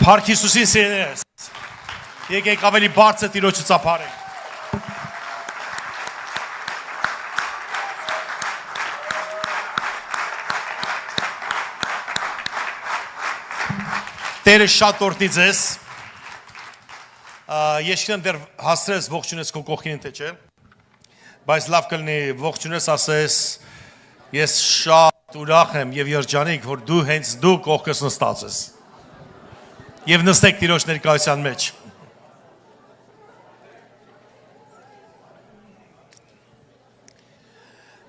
Փառք Հիսուսին սիրելիներս։ Եկեք ավելի բարձր Տիրոջը ծափարենք։ Տերը շատ օրհնի ձեզ։ Ես չգիտեմ դեռ հասցրես ողջունես քո կողքին թե չէ։ Բայց լավ կլինի ողջունես ասես ես շատ ուրախ եմ եւ երջանիկ, որ դու հենց դու կողքս նստած ես։ Եվ նստեք Տիրոջ ներկայության մեջ։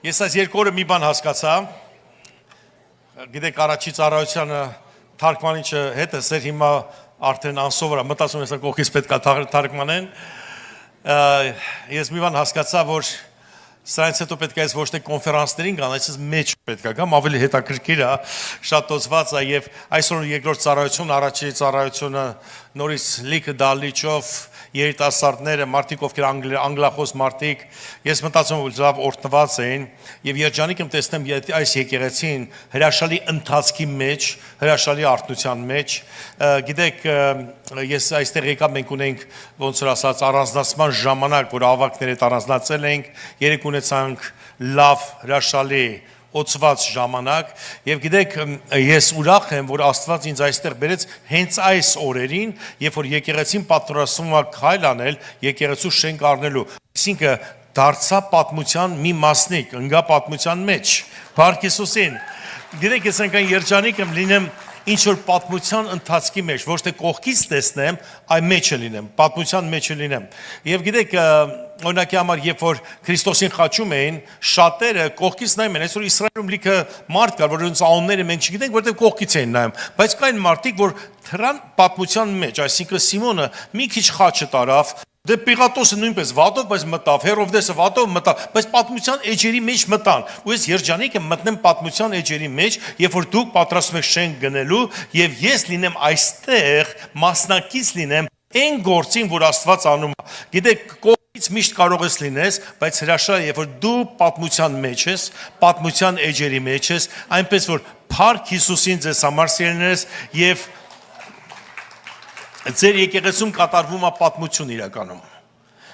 Ես այս երկու օրը մի բան հասկացա։ Գիտեք առաջի ծառայությանը թարգմանիչը հետս էր, հիմա արդեն անսովոր է, մտածում եմ կողքից պետք է թարգմանեն։ Ես մի բան հասկացա, որ սրանից հետո պետք է ոչ թե կոնֆերանսներին գան, այսպես մեջ պետք է գամ, ավելի հետաքրքիր է, շատ տոծված է եւ այսօր երկրորդ ծառայություն, առաջի ծառայությունը նորից լիքը դալիճով երիտասարդները, մարդիկ ովքեր անգլախոս մարդիկ, ես մտածում եմ լավ օրհնված էին եւ երջանիկ եմ տեսնեմ այս եկեղեցին հրաշալի ընթացքի մեջ, հրաշալի արթնության մեջ, գիտեք, ես այստեղ եկա մենք ունենք ոնց որ ասած առանձնացման ժամանակ, որ ավակներ հետ առանձնացել ենք, երեք ունեցանք լավ հրաշալի օծված ժամանակ եւ գիտեք ես ուրախ եմ որ Աստված ինձ այստեղ բերեց հենց այս օրերին երբ որ եկեղեցին պատրաստվում է քայլ անել եկեղեցու շենք առնելու այսինքն դարձա պատմության մի մասնիկ ընկա պատմության մեջ Փառք Հիսուսին գիտեք ես անգամ երջանիկ եմ լինեմ ինչ որ պատմության ընթացքի մեջ ոչ թե կողքից տեսնեմ այ մեջը լինեմ պատմության մեջը լինեմ եւ գիտեք օրինակի համար երբ որ Քրիստոսին խաչում էին շատերը կողքից նայում են այսօր Իսրայելում լիքը մարդ կար որ իրենց անունները մենք չգիտենք որտեղ կողքից էին նայում բայց կային մարդիկ որ թրան պատմության մեջ այսինքն Սիմոնը մի քիչ խաչը տարավ Դե Պիղատոսը նույնպես վատով, բայց մտավ, Հերովդեսը վատով մտավ, բայց պատմության էջերի մեջ մտան։ Ու ես երջանիկ եմ մտնեմ պատմության էջերի մեջ, երբ որ դուք պատրաստվում եք շենք գնելու, եւ ես լինեմ այստեղ, մասնակից լինեմ այն գործին, որ Աստված անում է։ Գիտեք, կողքից միշտ կարող ես լինես, բայց հրաշալի է, երբ որ դու պատմության մեջ ես, պատմության էջերի մեջ ես, այնպես որ Փառք Հիսուսին ձեզ համար սիրելիներս եւ Ձեր եկեղեցում կատարվում է պատմություն իրականում։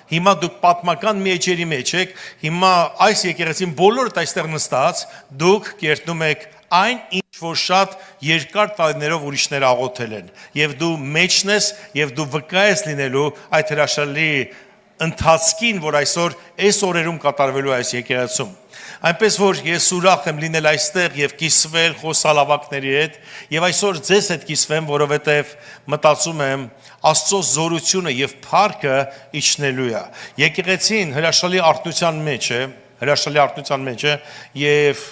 Հիմա դուք պատմական մի էջերի մեջ եք, հիմա այս եկեղեցին բոլորդ այստեղ նստած, դուք կերտնում եք այն ինչ որ շատ երկար տարիներով ուրիշներ աղոթել են, եւ դու մեջն ես, եւ դու վկա ես լինելու այդ հրաշալի ընթացքին, որ այսօր այս օրերում կատարվելու այս եկեղեցում։ Այնպես որ ես ուրախ եմ լինել այստեղ եւ կիսվել խոսալ ավակների հետ եւ այսօր ձեզ հետ կիսվեմ, որովհետեւ մտածում եմ Աստծո զորությունը եւ փառքը իջնելու է։ Եկեղեցին հրաշալի արթնության մեջ է, եւ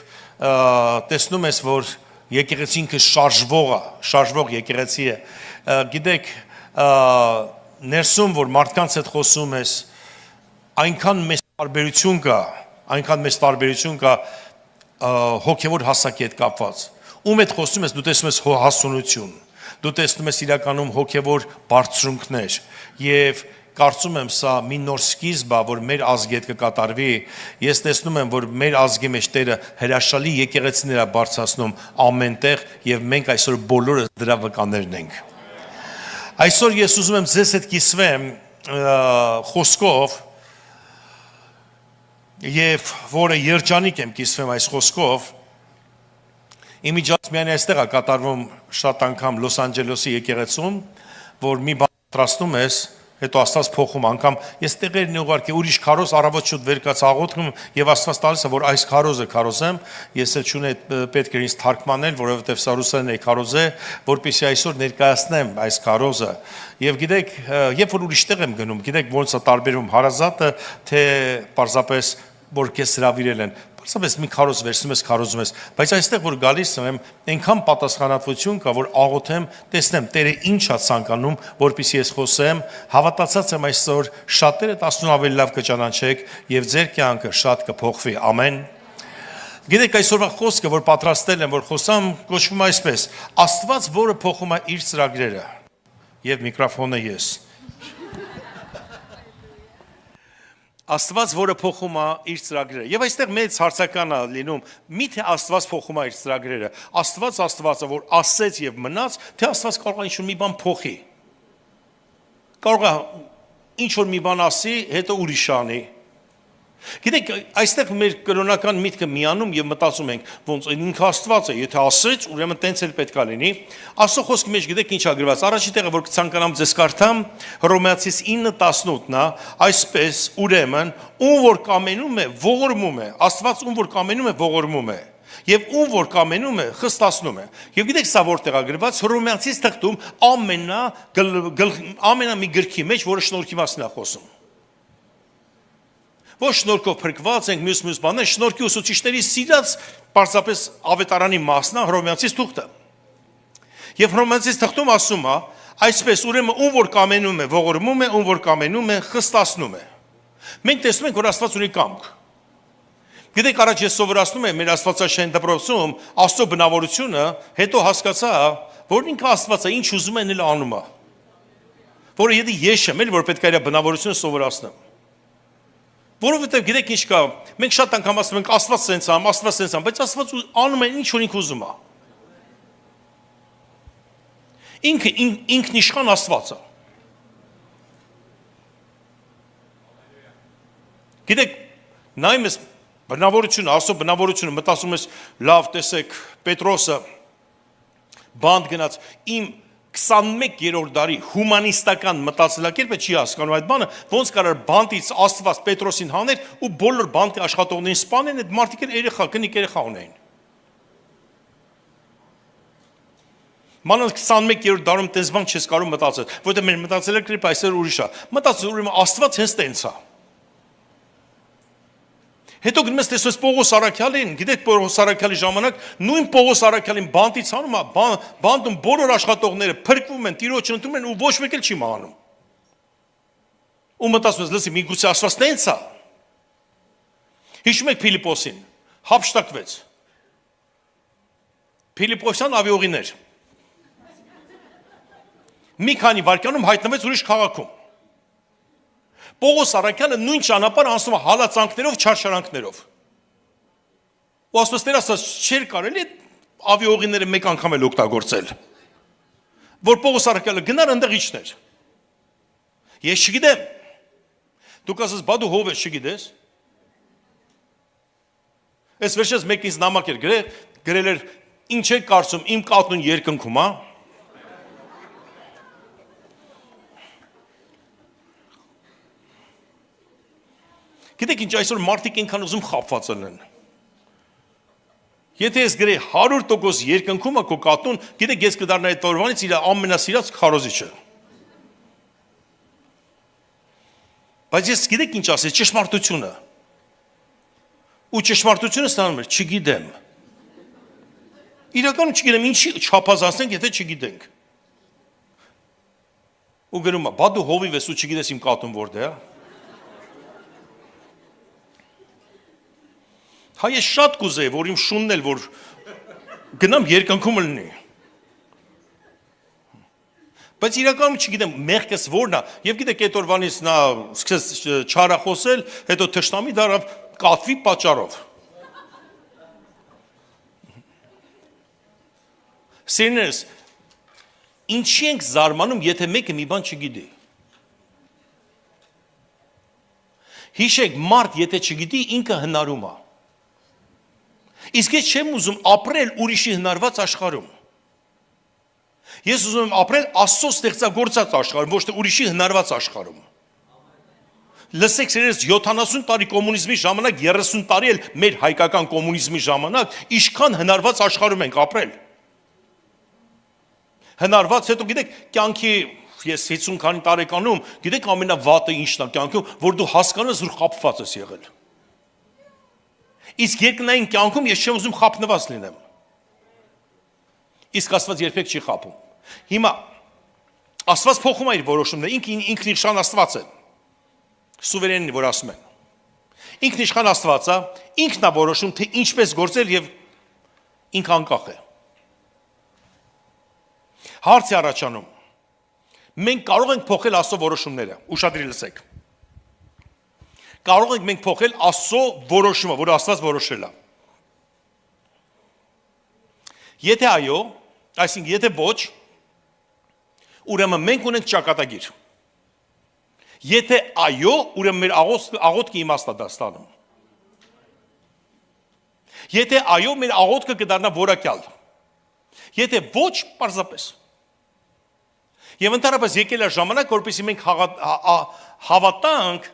տեսնում ես, որ եկեղեցին շարժվող եկեղեցի է։ Գիտեք, ներսում որ մարդկանց հետ խոսում ես, այնքան մեծ տարբերություն կա հոգևոր հասակի հետ կապված։ Ում հետ խոսում ես, դու տեսնում ես հասունություն, դու տեսնում ես իրականում հոգևոր բարձրունքներ եւ կարծում եմ սա մի նոր սկիզբ է, որ մեր ազգի հետ կկատարվի։ Ես տեսնում եմ, որ մեր ազգի մեջ Տերը հրաշալի եկեղեցիներ է բարձրացնում ամենտեղ եւ մենք այսօր բոլորը դրա վկաներն ենք։ Այսօր ես ուզում եմ ձեզ հետ կիսվեմ խոսքով Եվ որը երջանիկ եմ կիսվեմ այս խոսքով, իմիջած միայն այստեղ է կատարվում շատ անգամ Լոս Անջելեսի եկեղեցում, որ մի բան պատրաստում ես, հետո Աստված փոխում անգամ ես տեղերն ուղարկի ուրիշ քարոզ առավոտ շուտ վեր կաց աղոթքում եւ Աստված տալիս է որ այս քարոզը քարոզեմ ես էլ չունեի պետք է ինձ թարգմանել որովհետեւ սա ռուսերեն է քարոզ է որպեսզի այսօր ներկայացնեմ այս քարոզը եւ գիտեք երբ որ ուրիշտեղ եմ գնում գիտեք ոնց է տարբերում հարազատը թե պարզապես որ քեզ հրավիրել են Պարզապես մի քարոզ վերցնում ես, քարոզում ես, բայց այստեղ որ գալիս եմ, այնքան պատասխանատվություն կա, որ աղոթեմ, տեսնեմ Տերը ինչ է ցանկանում, որպեսզի ես խոսեմ, հավատացած եմ այսօր շատերը 10 ավելի լավ կճանաչեք եւ ձեր կյանքը շատ կփոխվի։ Ամեն։ Գիտեք այսօրվա խոսքը, որ պատրաստել եմ, որ խոսամ, կոչվում է այսպես. Աստված, որը փոխում է իր ծրագրերը։ Եվ միկրոֆոնը ես։ Աստված, որը փոխում է իր ծրագրերը։ Եվ այստեղ մեծ հարցական է լինում, միթե Աստված փոխում է իր ծրագրերը։ Աստվածը, որ ասեց եւ մնաց, թե Աստված կարող է ինչ-որ մի բան փոխի։ Կարող է ինչ-որ մի բան ասի, հետո ուրիշ անի։ Գիտեք, այստեղ մեր կրոնական միտքը միանում եւ մտածում ենք, ոնց ինքը Աստված է, եթե ասեց, ուրեմն տենց էլ պետք է լինի։ Աստծո խոսքի մեջ գիտեք ինչ ա գրված։ Առաջին տեղը որ կցանկանամ ձեզ կարդամ, Հռոմեացիս 9:18-ն է, այսպես ուրեմն ում որ կամենում է, ողորմում է, Աստված ում որ կամենում է, ողորմում է, եւ ում որ կամենում է, խստացնում է։ Եվ գիտեք սա որտեղ ա գրված Հռոմեացիս թղթում ամենա մի գրքի մեջ, որը շնորհքի մասին է խոսում։ Ոչ շնորհքով փրկված ենք մյուս բաներ, շնորհքի ուսուցիչների սիրած պարզապես ավետարանի մասն է Հռոմեացիս թուղթը։ Եվ Հռոմեացիս թղթում ասում է, այսպես ուրեմն ում որ կամենում է, ողորմում է, ում որ կամենում է, խստացնում է։ Մենք տեսնում ենք, որ Աստված ունի կամք։ Գիտեք, առաջ ես սովորացնում եմ մեր Աստվածաշեն դպրոցում Աստծո բնավորությունը, հետո հասկացա, որ ինքը Աստված է, ինչ ուզում է էլ անում է։ Որը եթե ես եմ, էլ որ պետք է իր բնավորությունը սովորացնեմ։ Որովհետև գիտեք ինչ կա, մենք շատ անգամ ասում ենք Աստված սենց ամ, Աստված սենց ամ, բայց Աստված անում է ինչ որ ինքը ուզում է։ Ինքը ինքնիշխան Աստված է։ Գիտեք, նայում ես բնավորությունը, Աստծո բնավորությունը, մտածում ես, լավ, տեսեք, Պետրոսը բանտ գնաց, իմ 21-րդ դարի հումանիստական մտածելակերպը չի հասկանում այդ բանը, ոնց կարար բանտից Աստված Պետրոսին հաներ ու բոլոր բանտի աշխատողներին սպանեն, այդ մարդիկ էլ երեխա, կնիկ երեխա ունեին։ Մանավանդ 21-րդ դարում տես բան չես կարող մտածել, որովհետև մեր մտածելակերպը այսօր ուրիշ է։ Մտածում ուրեմն Աստված հենց տենց է։ Հետո գնում ես տեսնում ես Պողոս Արաքյալին, գիտեք Պողոս Արաքյալի ժամանակ նույն Պողոս Արաքյալին բանտից հանում է, բանտում բոլոր աշխատողները փրկվում են, Տիրոջ ընտրում են ու ոչ մեկ էլ չի մահանում։ Ու մտածում ես, լսի, միգուցե Աստված տենց է։ Հիշում եք Փիլիպոսին, հափշտակվեց։ Փիլիպոսյան ավիողիներ։ Մի քանի վայրկյանում հայտնվեց ուրիշ քաղաքում։ Պողոս Արաքյանը նույն ճանապարհը անցնում է հալածանքներով, չարչարանքներով։ Ու ասես Տեր ասած չէր կարելի ավիողիները մեկ անգամ էլ օգտագործել։ Որ Պողոս Արաքյալը գնար այնտեղ իջներ։ Ես չգիտեմ։ Դուք ասես բա դու ով ես չգիտես։ Այս վերջերս մեկն ինձ նամակ էր գրել էր ինչ եք կարծում իմ կատուն երկնքում է։ Գիտեք ինչ այսօր մարդիկ ինքան ուզում խապված են։ Եթե ես գրեի 100% երկնքում է քո կատուն, գիտեք ես կդառնայի այդ օրվանից իր ամենասիրած քարոզիչը։ Բայց ես գիտեք ինչ ասես, ճշմարտությունը։ Ու ճշմարտությունը ստանում էր, չգիտեմ։ Իրականում չգիտեմ, ինչի չափազանցնենք, եթե չգիտենք։ Ու գրում է, բա դու հովիվ ես ու չգիտես իմ կատուն որտե՞ղ է։ Հա ես շատ կուզեի, որ իմ շունն էլ, որ գնամ երկնքում լինի։ Բայց իրականում չգիտեմ, մեղքս որն է, եւ գիտեք այդ օրվանից նա սկսեց չարախոսել, հետո թշնամի դարավ կատվի պատճառով։ Սիրելիներս, ինչի ենք զարմանում, եթե մեկը մի բան չգիտի։ Հիշեք, մարդ եթե չգիտի, ինքը հնարում է։ Իսկ ես չեմ ուզում ապրել ուրիշի հնարված աշխարհում։ Ես ուզում եմ ապրել Աստծո ստեղծագործած աշխարհում, ոչ թե ուրիշի հնարված աշխարհում։ Լսեք, սերես 70 տարի կոմունիզմի ժամանակ, 30 տարի էլ մեր հայկական կոմունիզմի ժամանակ, ինչքան հնարված աշխարհում ենք ապրել։ Հնարված, հետո գիտեք, կյանքի ես 50 քանի տարեկանում, գիտեք ամենավատը ինչն է կյանքում, որ դու հասկանում ես, որ խաբված ես եղել։ Իսկ երկնային կյանքում ես չեմ ուզում խափնված լինեմ։ Իսկ Աստված երբեք չի խափում։ Հիմա Աստված փոխում է իր որոշումները, ինքնիշխան Աստված է։ Սուվերենն որ ասում են։ Ինքնիշխան Աստված է, ինքն է որոշում, թե ինչպես գործել եւ ինքը անկախ է։ Հարց է առաջանում։ Մենք կարող ենք փոխել Աստծո որոշումները, ուշադրի լսեք։ Կարող ենք մենք փոխել Աստծո որոշումը, որ Աստված որոշել է։ Եթե այո, այսինքն եթե ոչ, ուրեմն մենք ունենք ճակատագիր։ Եթե այո, ուրեմն մեր աղոթքը իմաստ է ստանում։ Եթե այո, մեր աղոթքը կդառնա որակյալ։ Եթե ոչ, պարզապես։ Եվ ընդհանրապես եկել է ժամանակ, որպեսզի մենք հավատանք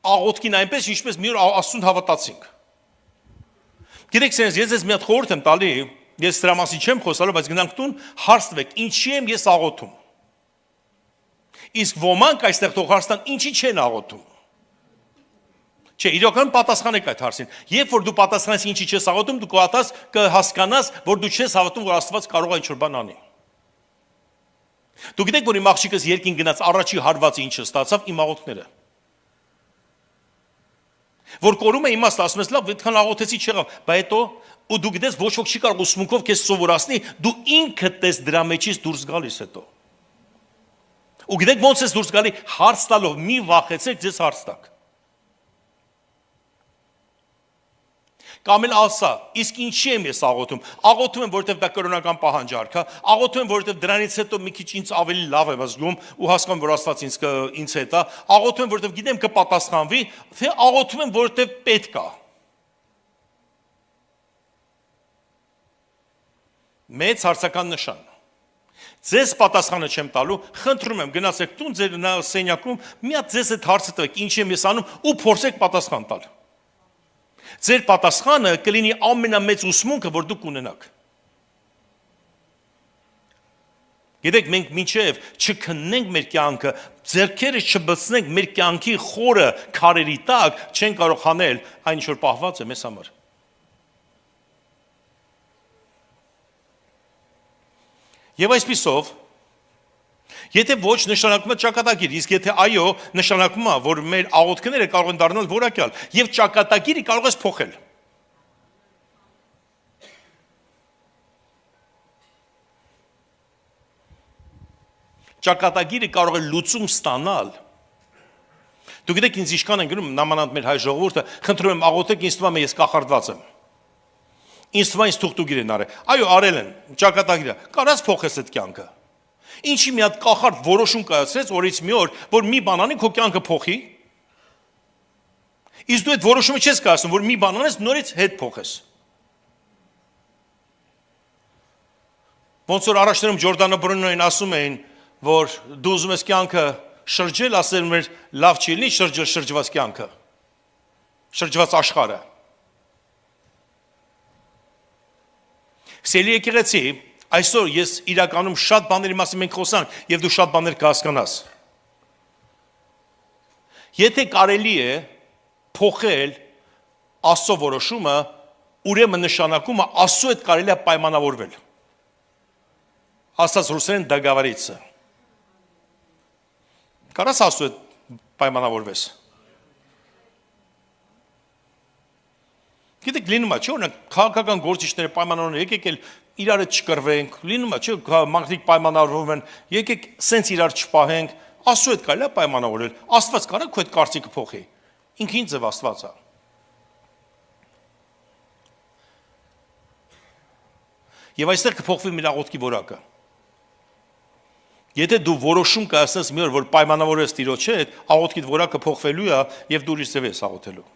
աղոթքին այնպես, ինչպես մի օր Աստծուն հավատացինք։ Գիտեք, ես ձեզ մի հատ խորհուրդ եմ տալի, ես դրա մասին չեմ խոսալու, բայց գնանք տուն, հարց տվեք, ինչի եմ ես աղոթում։ Իսկ ոմանք այստեղ թող հարցնան, ինչի չեն աղոթում։ Չէ, իրական պատասխանեք այդ հարցին։ Երբ որ դու պատասխանես ինչի չես աղոթում, դու կհասկանաս, որ դու չես հավատում, որ Աստված կարող է ինչ-որ բան անի։ Դու գիտեք, որ իմ աղջիկս երկին գնաց, առաջի հարվածը ինչը ստացավ, իմ աղոթքները։ Որ կորում է իմաստ, ասում ես, լավ, այդքան աղոթեցի չեղավ, բայց հետո ու դու գիտես, ոչ ոք չի կարող ուսմունքով քեզ սովորացնի, դու ինքդ ես դրա մեջից դուրս գալիս հետո։ Ու գիտեք ոնց ես դուրս գալի, հարց տալով, մի վախեցեք, ձեզ հարց տակ։ Կամ էլ ասա, իսկ ինչի եմ ես աղոթում։ Աղոթում եմ, որովհետև դա կրոնական պահանջարկ է։ Աղոթում եմ, որովհետև դրանից հետո մի քիչ ինձ ավելի լավ եմ զգում ու հասկանում, որ Աստված ինձ հետ է։ Աղոթում եմ, որովհետև գիտեմ կպատասխանվի, թե աղոթում եմ, որովհետև պետք է։ Մեծ հարցական նշան։ Ձեզ պատասխանը չեմ տալու, խնդրում եմ, գնացեք տուն, ձեր սենյակում մի հատ ձեզ այդ հարցը տվեք, ինչի եմ ես անում ու փորձեք պատասխան տալ։ Ձեր պատասխանը կլինի ամենամեծ ուսմունքը, որ դուք ունենաք։ Գիտեք, մենք մինչև չքննենք մեր կյանքը, ձեռքերը չբցնենք մեր կյանքի խորը քարերի տակ, չեն կարող հանել այն ինչ որ պահված է մեզ համար։ Եվ այսպիսով, եթե ոչ նշանակում է ճակատագիր, իսկ եթե այո, նշանակում է, որ մեր աղոթքները կարող են դառնալ որակյալ, եւ ճակատագիրը կարող է փոխել։ Ճակատագիրը կարող է լուծում ստանալ։ Դու գիտեք ինձ ինչքան են գրում նամանանդ մեր հայ ժողովուրդը, խնդրում եմ աղոթեք, ինձ թվում է ես կախարդված եմ։ Ինձ թվում է ինձ թուղթուգիր են արել։ Այո, արել են, ճակատագիրը։ Կարաս փոխես այդ կյանքը։ Ինչի մի հատ կախարդ որոշում կայացրեց օրից մի օր, որ մի բան անի քո կյանքը փոխի։ Իսկ դու այդ որոշումը չես կայացնում, որ մի բան անես, նորից հետ փոխես։ Ոնց որ առաջներում Ջորդանո Բրունոին ասում էին, որ դու ուզում ես կյանքը շրջել, ասել մեր լավ չի լինի շրջել շրջված կյանքը։ Շրջված աշխարհը։ Սելի եկեղեցի, այսօր ես իրականում շատ բաների մասին մենք խոսանք եւ դու շատ բաներ կհասկանաս։ Եթե կարելի է փոխել Աստծո որոշումը, ուրեմն նշանակում է Աստծո հետ կարելի է պայմանավորվել։ Աստված ռուսերեն договориться։ Կարաս Աստծո հետ պայմանավորվես։ Գիտեք, լինում է, չէ՞, օրինակ քաղաքական գործիչները պայմանավորվում, եկեք էլ իրար հետ չկռվենք, լինում է, չէ՞, մարդիկ պայմանավորվում են, եկեք սենց իրար չպահենք, Աստծո հետ կարելի է պայմանավորվել, Աստված կարա քո այդ կարծիքը փոխի։ Ինքին ձև Աստված է։ Եվ այստեղ կփոխվի մեր աղոթքի որակը։ Եթե դու որոշում կայացնես մի օր, որ պայմանավորես Տիրոջ հետ, աղոթքիդ որակը փոխվելու է եւ դու ուրիշ ձև ես աղոթելու։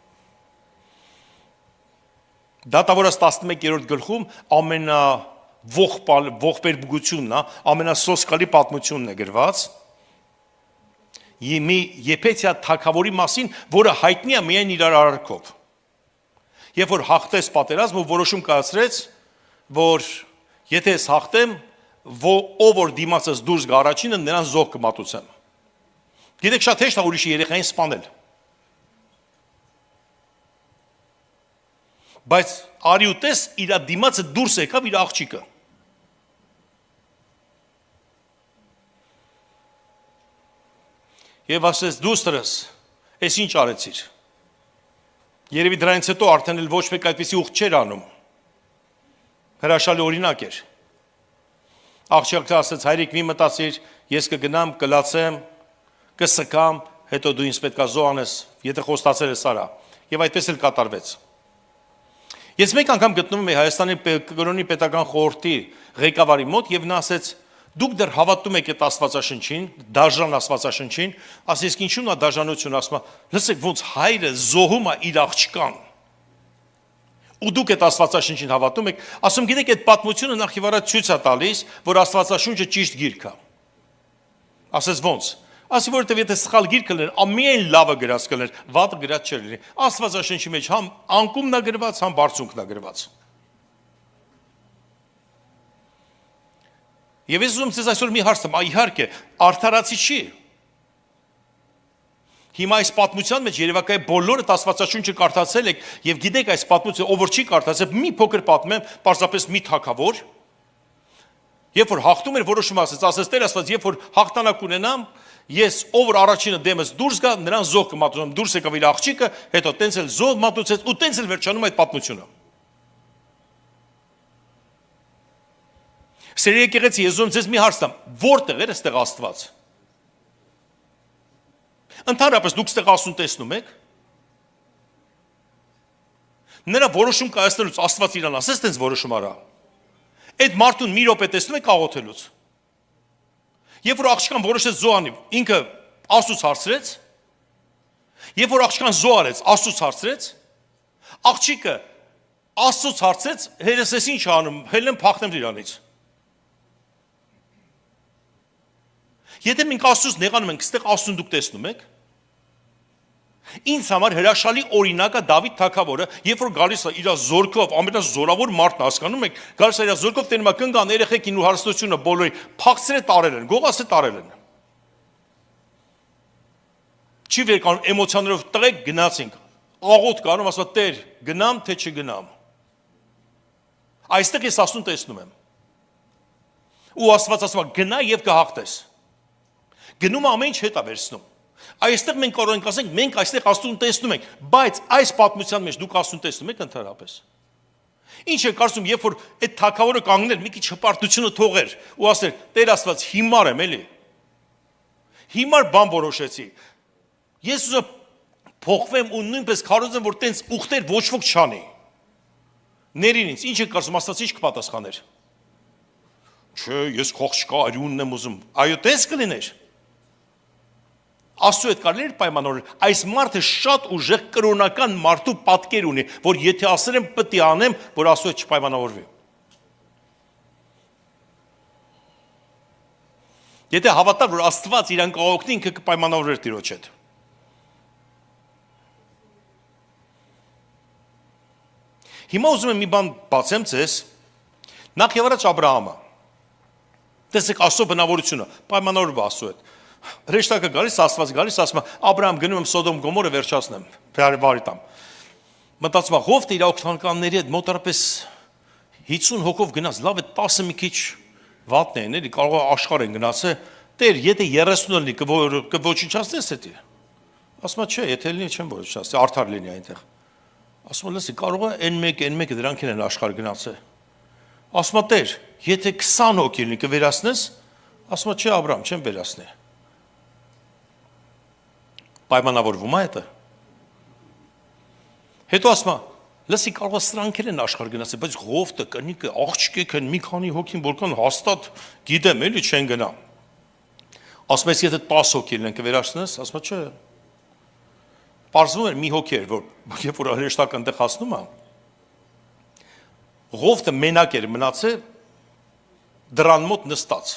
Դատավորաց 11-րդ գլխում ամենաողբերգությունն է, ամենասոսկալի պատմությունն է գրված։ Մի Եփեթիա թագավորի մասին, որը հայտնի է միայն իր արարքով։ Երբ որ հաղթեց պատերազմը, որոշում կայացրեց, որ եթե ես հաղթեմ, ով որ դիմացս դուրս գա առաջինը, նրան զոհ կմատուցեմ։ Գիտեք, շատ հեշտ է ուրիշի երեխային սպանել։ Բայց արի ու տես իր դիմացը դուրս եկավ իր աղջիկը։ Եվ ասեց դուստրս, ես ինչ արեցիր։ Երևի դրանից հետո արդեն էլ ոչ մեկ այդպիսի ուխտ չէր անում։ Հրաշալի օրինակ էր։ Աղջիկը ասեց հայրիկ մի մտածիր, ես կգնամ, կլացեմ, կսկամ, հետո դու ինձ պետքա զոհանես, եթե խոստացել ես արա։ Եվ այդպես էլ կատարվեց։ Ես մեկ անգամ գտնվում եմ Հայաստանի կրոնի պետական խորհրդի ղեկավարի մոտ եւ նա ասեց. «Դուք դեռ հավատում եք այդ Աստվածաշնչին, դաժան Աստվածաշնչին», ասես ինչու՞ նա դաժանություն ասում է։ Լսեք, ոնց հայրը զոհում է իր աղջկան։ Ու դուք այդ Աստվածաշնչին հավատում եք, ասում գիտեք այդ պատմությունը նախ եւ առաջ ցույց է տալիս, որ Աստվածաշունչը ճիշտ գիրք է։ Ասես ոնց։ Ասի որովհետեւ եթե սխալ գիրքը լեր, ամեն լավը գրած կլեր, վատը գրած չէր լինի։ Աստվածաշնչի մեջ համ անկումն է գրված, համ բարձունքն է գրված։ Եվ ես ուզում եմ այսօր մի հարց տամ, իհարկե, արդարացի չի։ Հիմա այս պատմության մեջ երևակայ բոլորը Աստվածաշունչը կարդացել եք եւ գիտեք այս պատմությունը, ով որ չի կարդացել, մի փոքր պատմեմ, պարզապես մի թագավոր, երբ որ հաղթում էր որոշում ասեց Տեր Աստված, երբ որ հաղթանակ ունենամ, ես ով որ առաջինը դեմս դուրս գա, նրան զոհ կմատուցեմ, դուրս եկավ իր աղջիկը, հետո տենց էլ զոհ մատուցեց ու տենց էլ վերջանում այդ պատմությունը։ Սիրելի եկեղեցի, ես ուզում ձեզ մի հարց տամ, որտեղ էր այստեղ Աստված։ Ընդհանրապես դուք այստեղ Աստծուն տեսնում եք։ Նրա որոշում կայացնելուց Աստված իրան ասես տենց որոշում արա։ Այդ մարդուն մի րոպե տեսնում եք աղոթելուց։ Երբ որ աղջկան որոշեց զոհանի, ինքը Աստծուց հարցրեց։ Երբ որ աղջկան զոհարեց, Աստծուց հարցրեց։ Աղջիկը Աստծուց հարցրեց, հերս ես ինչ անում, հելեմ փախնեմ իրանից։ Եթե մենք Աստծուց նեղանում ենք, այստեղ Աստծուն դուք տեսնում եք։ Ինձ համար հրաշալի օրինակը Դավիթ թագավորը, երբ որ գալիս է իր զորքով, ամենազորավոր մարդն հասկանում եք, գալիս է իր զորքով տենում է կնգան երեխեքին ու հարստությունը բոլորի փախցրե տարել են, գողացե տարել են։ Չի վերկանում էմոցիաներով տղեկ գնացինք, աղոթ կանում, ասում է Տեր, գնամ թե չգնամ։ Այստեղ ես Աստծուն տեսնում եմ։ Ու Աստված ասում է գնա եւ կհաղթես։ Գնում ամեն ինչ հետ է վերցնում։ Այստեղ մենք կարող ենք ասենք, մենք այստեղ Աստծուն տեսնում ենք, բայց այս պատմության մեջ դուք Աստծուն տեսնում եք ընդհանրապես։ Ինչ է կարծում, երբ որ այդ թագավորը կանգներ, մի քիչ հպարտությունը թողեր ու ասեր, Տեր Աստված, հիմար եմ, էլի։ Հիմար բան որոշեցի։ Ես ուզում փոխվեմ ու նույնպես քարոզեմ, որ տենց ուխտեր ոչ ոք չանի։ Ներին ինձ, ինչ է կարծում, Աստված ինչ կպատասխաներ։ Չէ, ես խողճկա արյունն եմ ուզում։ Այո, տես կլիներ։ Աստծու հետ կարելի է պայմանավորել, այս մարդը շատ ուժեղ կրոնական մարդու պատկեր ունի, որ եթե ասել եմ պետք է անեմ, որ Աստծու հետ չպայմանավորվի։ Եթե հավատար, որ Աստված իրան կօգնի, ինքը կպայմանավորվեր Տիրոջ հետ։ Հիմա ուզում եմ մի բան բացեմ ձեզ, նախ եւ առաջ Աբրահամը։ Տեսեք Աստծո բնավորությունը, պայմանավորվա Աստծու հետ։ Հրեշտակը գալիս, Աստված գալիս, ասում է Աբրահամ գնում եմ Սոդոմ Գոմորը վերջացնեմ, բարի տամ։ Մտածում է Հովթը իր օգնականների հետ մոտարապես 50 հոգով գնաց, լավ է 10 մի քիչ վատն են, էլի կարող է աշխարհ են գնացել, Տեր, եթե 30 լինի կոչնչացնես դա։ Ասում է չէ, եթե լինի չեմ ոչնչացնի, արդար լինի այնտեղ։ Ասում է լսի, կարող է N1 դրանք են աշխարհ գնացել։ Ասում է Տեր, եթե 20 հոգի լինի կվերացնես, ասում է չէ Աբրահամ, չեմ վերացնի։ Պայմանավորվում է դա։ Հետո ասում է, լսի կարող է սրանքեր են աշխարհ գնացել, բայց Հովտը, կնիկը, աղջիկեք են մի քանի հոգին, որքան հաստատ գիտեմ, էլի չեն գնա։ Ասում ես, եթե 10 հոգի լինեն կվերացնես, ասում է չէ։ Պարզվում էր մի հոգի էր, որ երբ որ հրեշտակը այնտեղ հասնում է, Հովտը մենակ էր մնացել դրան մոտ նստած։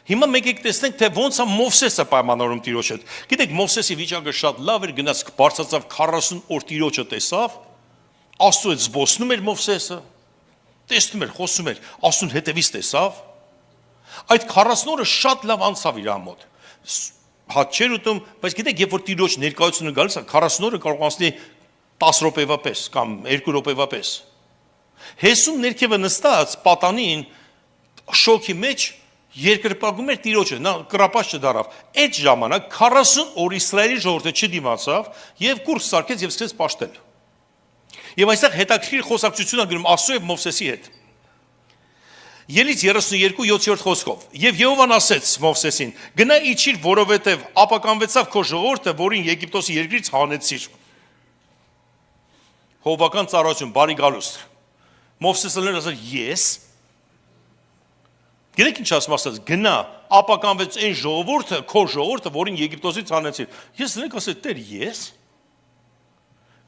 Հիմա մենք եք տեսնենք, թե ոնց է Մովսեսը պայմանավորում Տիրոջ հետ։ Գիտեք, Մովսեսի վիճակը շատ լավ էր, գնաց բարձրացավ 40 օր Տիրոջը տեսավ, Աստծու հետ զբոսնում էր Մովսեսը, տեսնում էր, խոսում էր, Աստծուն հետևից տեսավ։ Այդ 40 օրը շատ լավ անցավ իր մոտ։ Հատ չէր ուտում, բայց գիտեք, երբ որ Տիրոջ ներկայությունը գալիս է, 40 օրը կարող անցնի 10 րոպեվա պես կամ 2 րոպեվա պես։ Հեսուն ներքևը նստած պատանին շոկի մեջ երկրպագում էր Տիրոջը, նա կրապաշ չդարավ։ Այդ ժամանակ 40 օր Իսրայելի ժողովուրդը չդիմացավ եւ կուրս սարքեց եւ սկսեց պաշտել։ Եվ այստեղ հետաքրքիր խոսակցություն է գնում Աստծո եւ Մովսեսի հետ։ Ելից 32:7 խոսքով. Եվ Եհովան ասեց Մովսեսին. գնա իջիր, որովհետև ապականվեցավ քո ժողովուրդը, որին Եգիպտոսի երկրից հանեցիր։ Հովվական ծառայություն, բարի գալուստ։ Մովսեսը լեր ասել, ես։ Գիտեք ինչ ասած, գնա ապականվեց այն ժողովուրդը, քո ժողովուրդը, որին Եգիպտոսից հանեցիր։ Ես լենք ասել, Տեր, ես։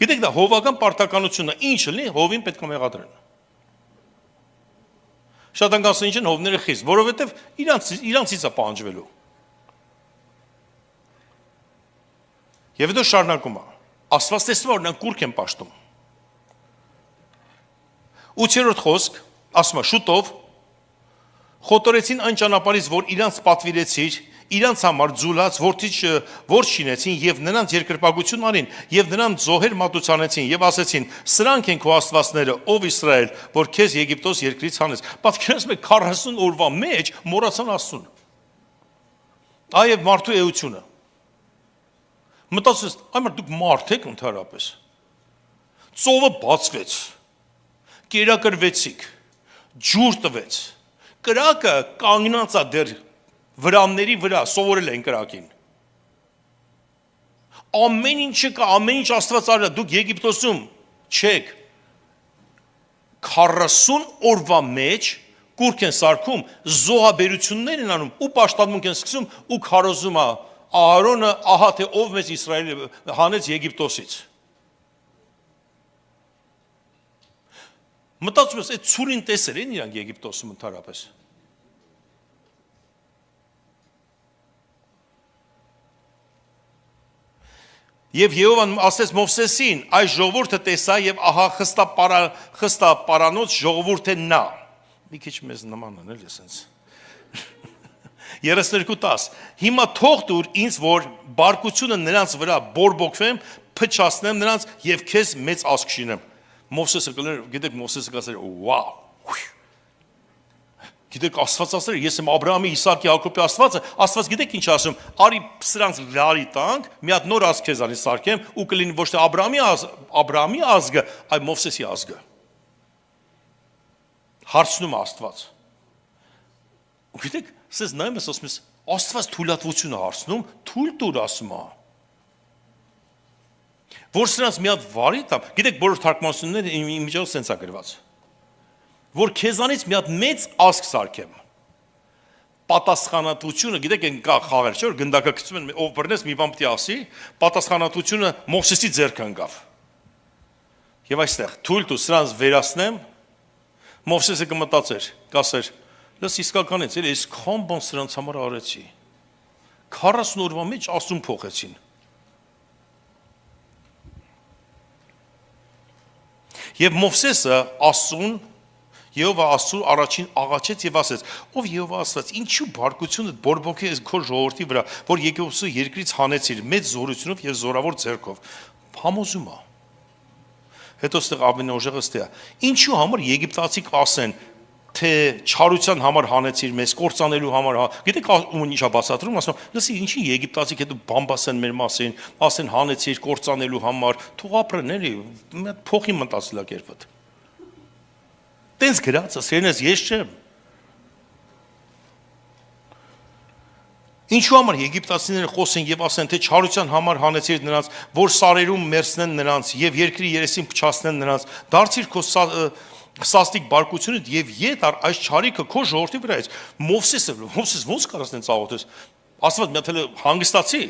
Գիտեք դա հովվական պարտականությունը ինչ լինի, հովին պետք է մեղադրեն։ Շատ անգամ ինչ են հովները խիստ, որովհետև իրանցից է պահանջվելու։ Եվ հետո շարունակում է։ Աստված տեսնում է, որ նրանք կուռք են պաշտում։ 8-րդ խոսք, ասում է, շուտով խոտորեցին այն ճանապարհից, որ իրանց պատվիրեցիր, իրանց համար ձուլած որ շինեցին եւ նրանց երկրպագություն արին եւ նրանց զոհեր մատուցանեցին եւ ասեցին. սրանք են քո աստվածները, ով Իսրայել, որ քեզ Եգիպտոս երկրից հանեց։ Պատկերացնում եք 40 օրվա մեջ մոռացան Աստծուն։ Այև մարդու էությունը։ Մտածես, այմար դուք մարդ եք ընդհանրապես։ Ծովը բացվեց։ Կերակրվեցիք։ Ջուր տվեց։ Կրակը կանգնած է դեռ վրանների վրա, սովորել են կրակին։ Ամեն ինչը կա, ամեն ինչ Աստված արել է, դուք Եգիպտոսում չեք։ 40 օրվա մեջ կուռք են սարքում, զոհաբերություններ են անում ու պաշտամունք են սկսում ու քարոզում է Ահարոնը, ահա թե ով մեզ Իսրայելի հանեց Եգիպտոսից։ Մտածում ես, այդ ցուրին տեսել են իրանք Եգիպտոսում ընդհանրապես։ Եվ Եհովան ասեց Մովսեսին, այս ժողովուրդը տեսա եւ ահա խստապարանոց ժողովուրդ է նա։ Մի քիչ մեզ նման են, էլի ասենց։ 32:10 Հիմա թող դուր ինձ, որ բարկությունը նրանց վրա բորբոքվեմ, փչացնեմ նրանց եւ քեզ մեծ ազգ շինեմ։ Մովսեսը կլներ, գիտեք, Մովսեսը կասեր, վաու։ Գիտեք, Աստված ասել է, ես եմ Աբրահամի, Իսահակի, Հակոբի Աստվածը, Աստված գիտեք ինչ ասում, արի սրանց լարի տանք, մի հատ նոր ազգ քեզանից սարքեմ ու կլինի ոչ թե Աբրահամի ազգը, այլ Մովսեսի ազգը։ Հարցնում է Աստված։ Ու գիտեք, սես նայում ես ասում ես, Աստված թույլատվություն է հարցնում, թույլ տուր ասում է։ Որ սրանց մի հատ վարի տամ, գիտեք, բոլոր թարգմանությունները իմիջիայով սենց է գրված։ Որ քեզանից մի հատ մեծ ազգ սարքեմ։ Պատասխանատվությունը, գիտեք, այն կա խաղեր, չէ՞ որ գնդակը գցում են, ով բռնես մի բան պետք է ասի, պատասխանատվությունը Մովսեսի ձեռքը ընկավ։ Եվ այստեղ թույլ տու սրանց վերացնեմ, Մովսեսը կմտածեր, կասեր, լս իսկականից, էլի այս քան բան սրանց համար արեցի։ 40 օրվա մեջ Աստծուն փոխեցին։ Եվ Մովսեսը Աստծուն Եհովա Աստծու առաջին աղաչեց եւ ասեց. ով Եհովա Աստված, ինչու բարկությունը բորբոքի ես քո ժողովրդի վրա, որ Եգիպտոսի երկրից հանեցիր մեծ զորությունով եւ զորավոր ձեռքով։ Համոզում է։ Հետո ստեղ ամենաուժեղը ստե է։ Ինչու համար եգիպտացիք ասեն, թե չարության համար հանեցիր մեզ, կործանելու համար, գիտեք ում ինչա բացատրում, ասում, լսի, ինչի եգիպտացիք հետո բամբասեն մեր մասին, ասեն հանեցիր կործանելու համար, թող ապրեն էլի, փոխի մտածելակերպդ։ Տենց գրած է, սերնես ես չեմ։ Ինչու համար եգիպտացիները խոսեն եւ ասեն, թե չարության համար հանեցիր նրանց, որ սարերում մերցնեն նրանց եւ երկրի երեսին փչացնեն նրանց, դարձիր քո սաստիկ բարկությունից եւ ետ առ այս չարիքը քո ժողովրդի վրայից։ Մովսես ոնց կարաս տենց աղոթես։ Աստված մի հատ հանգստացի։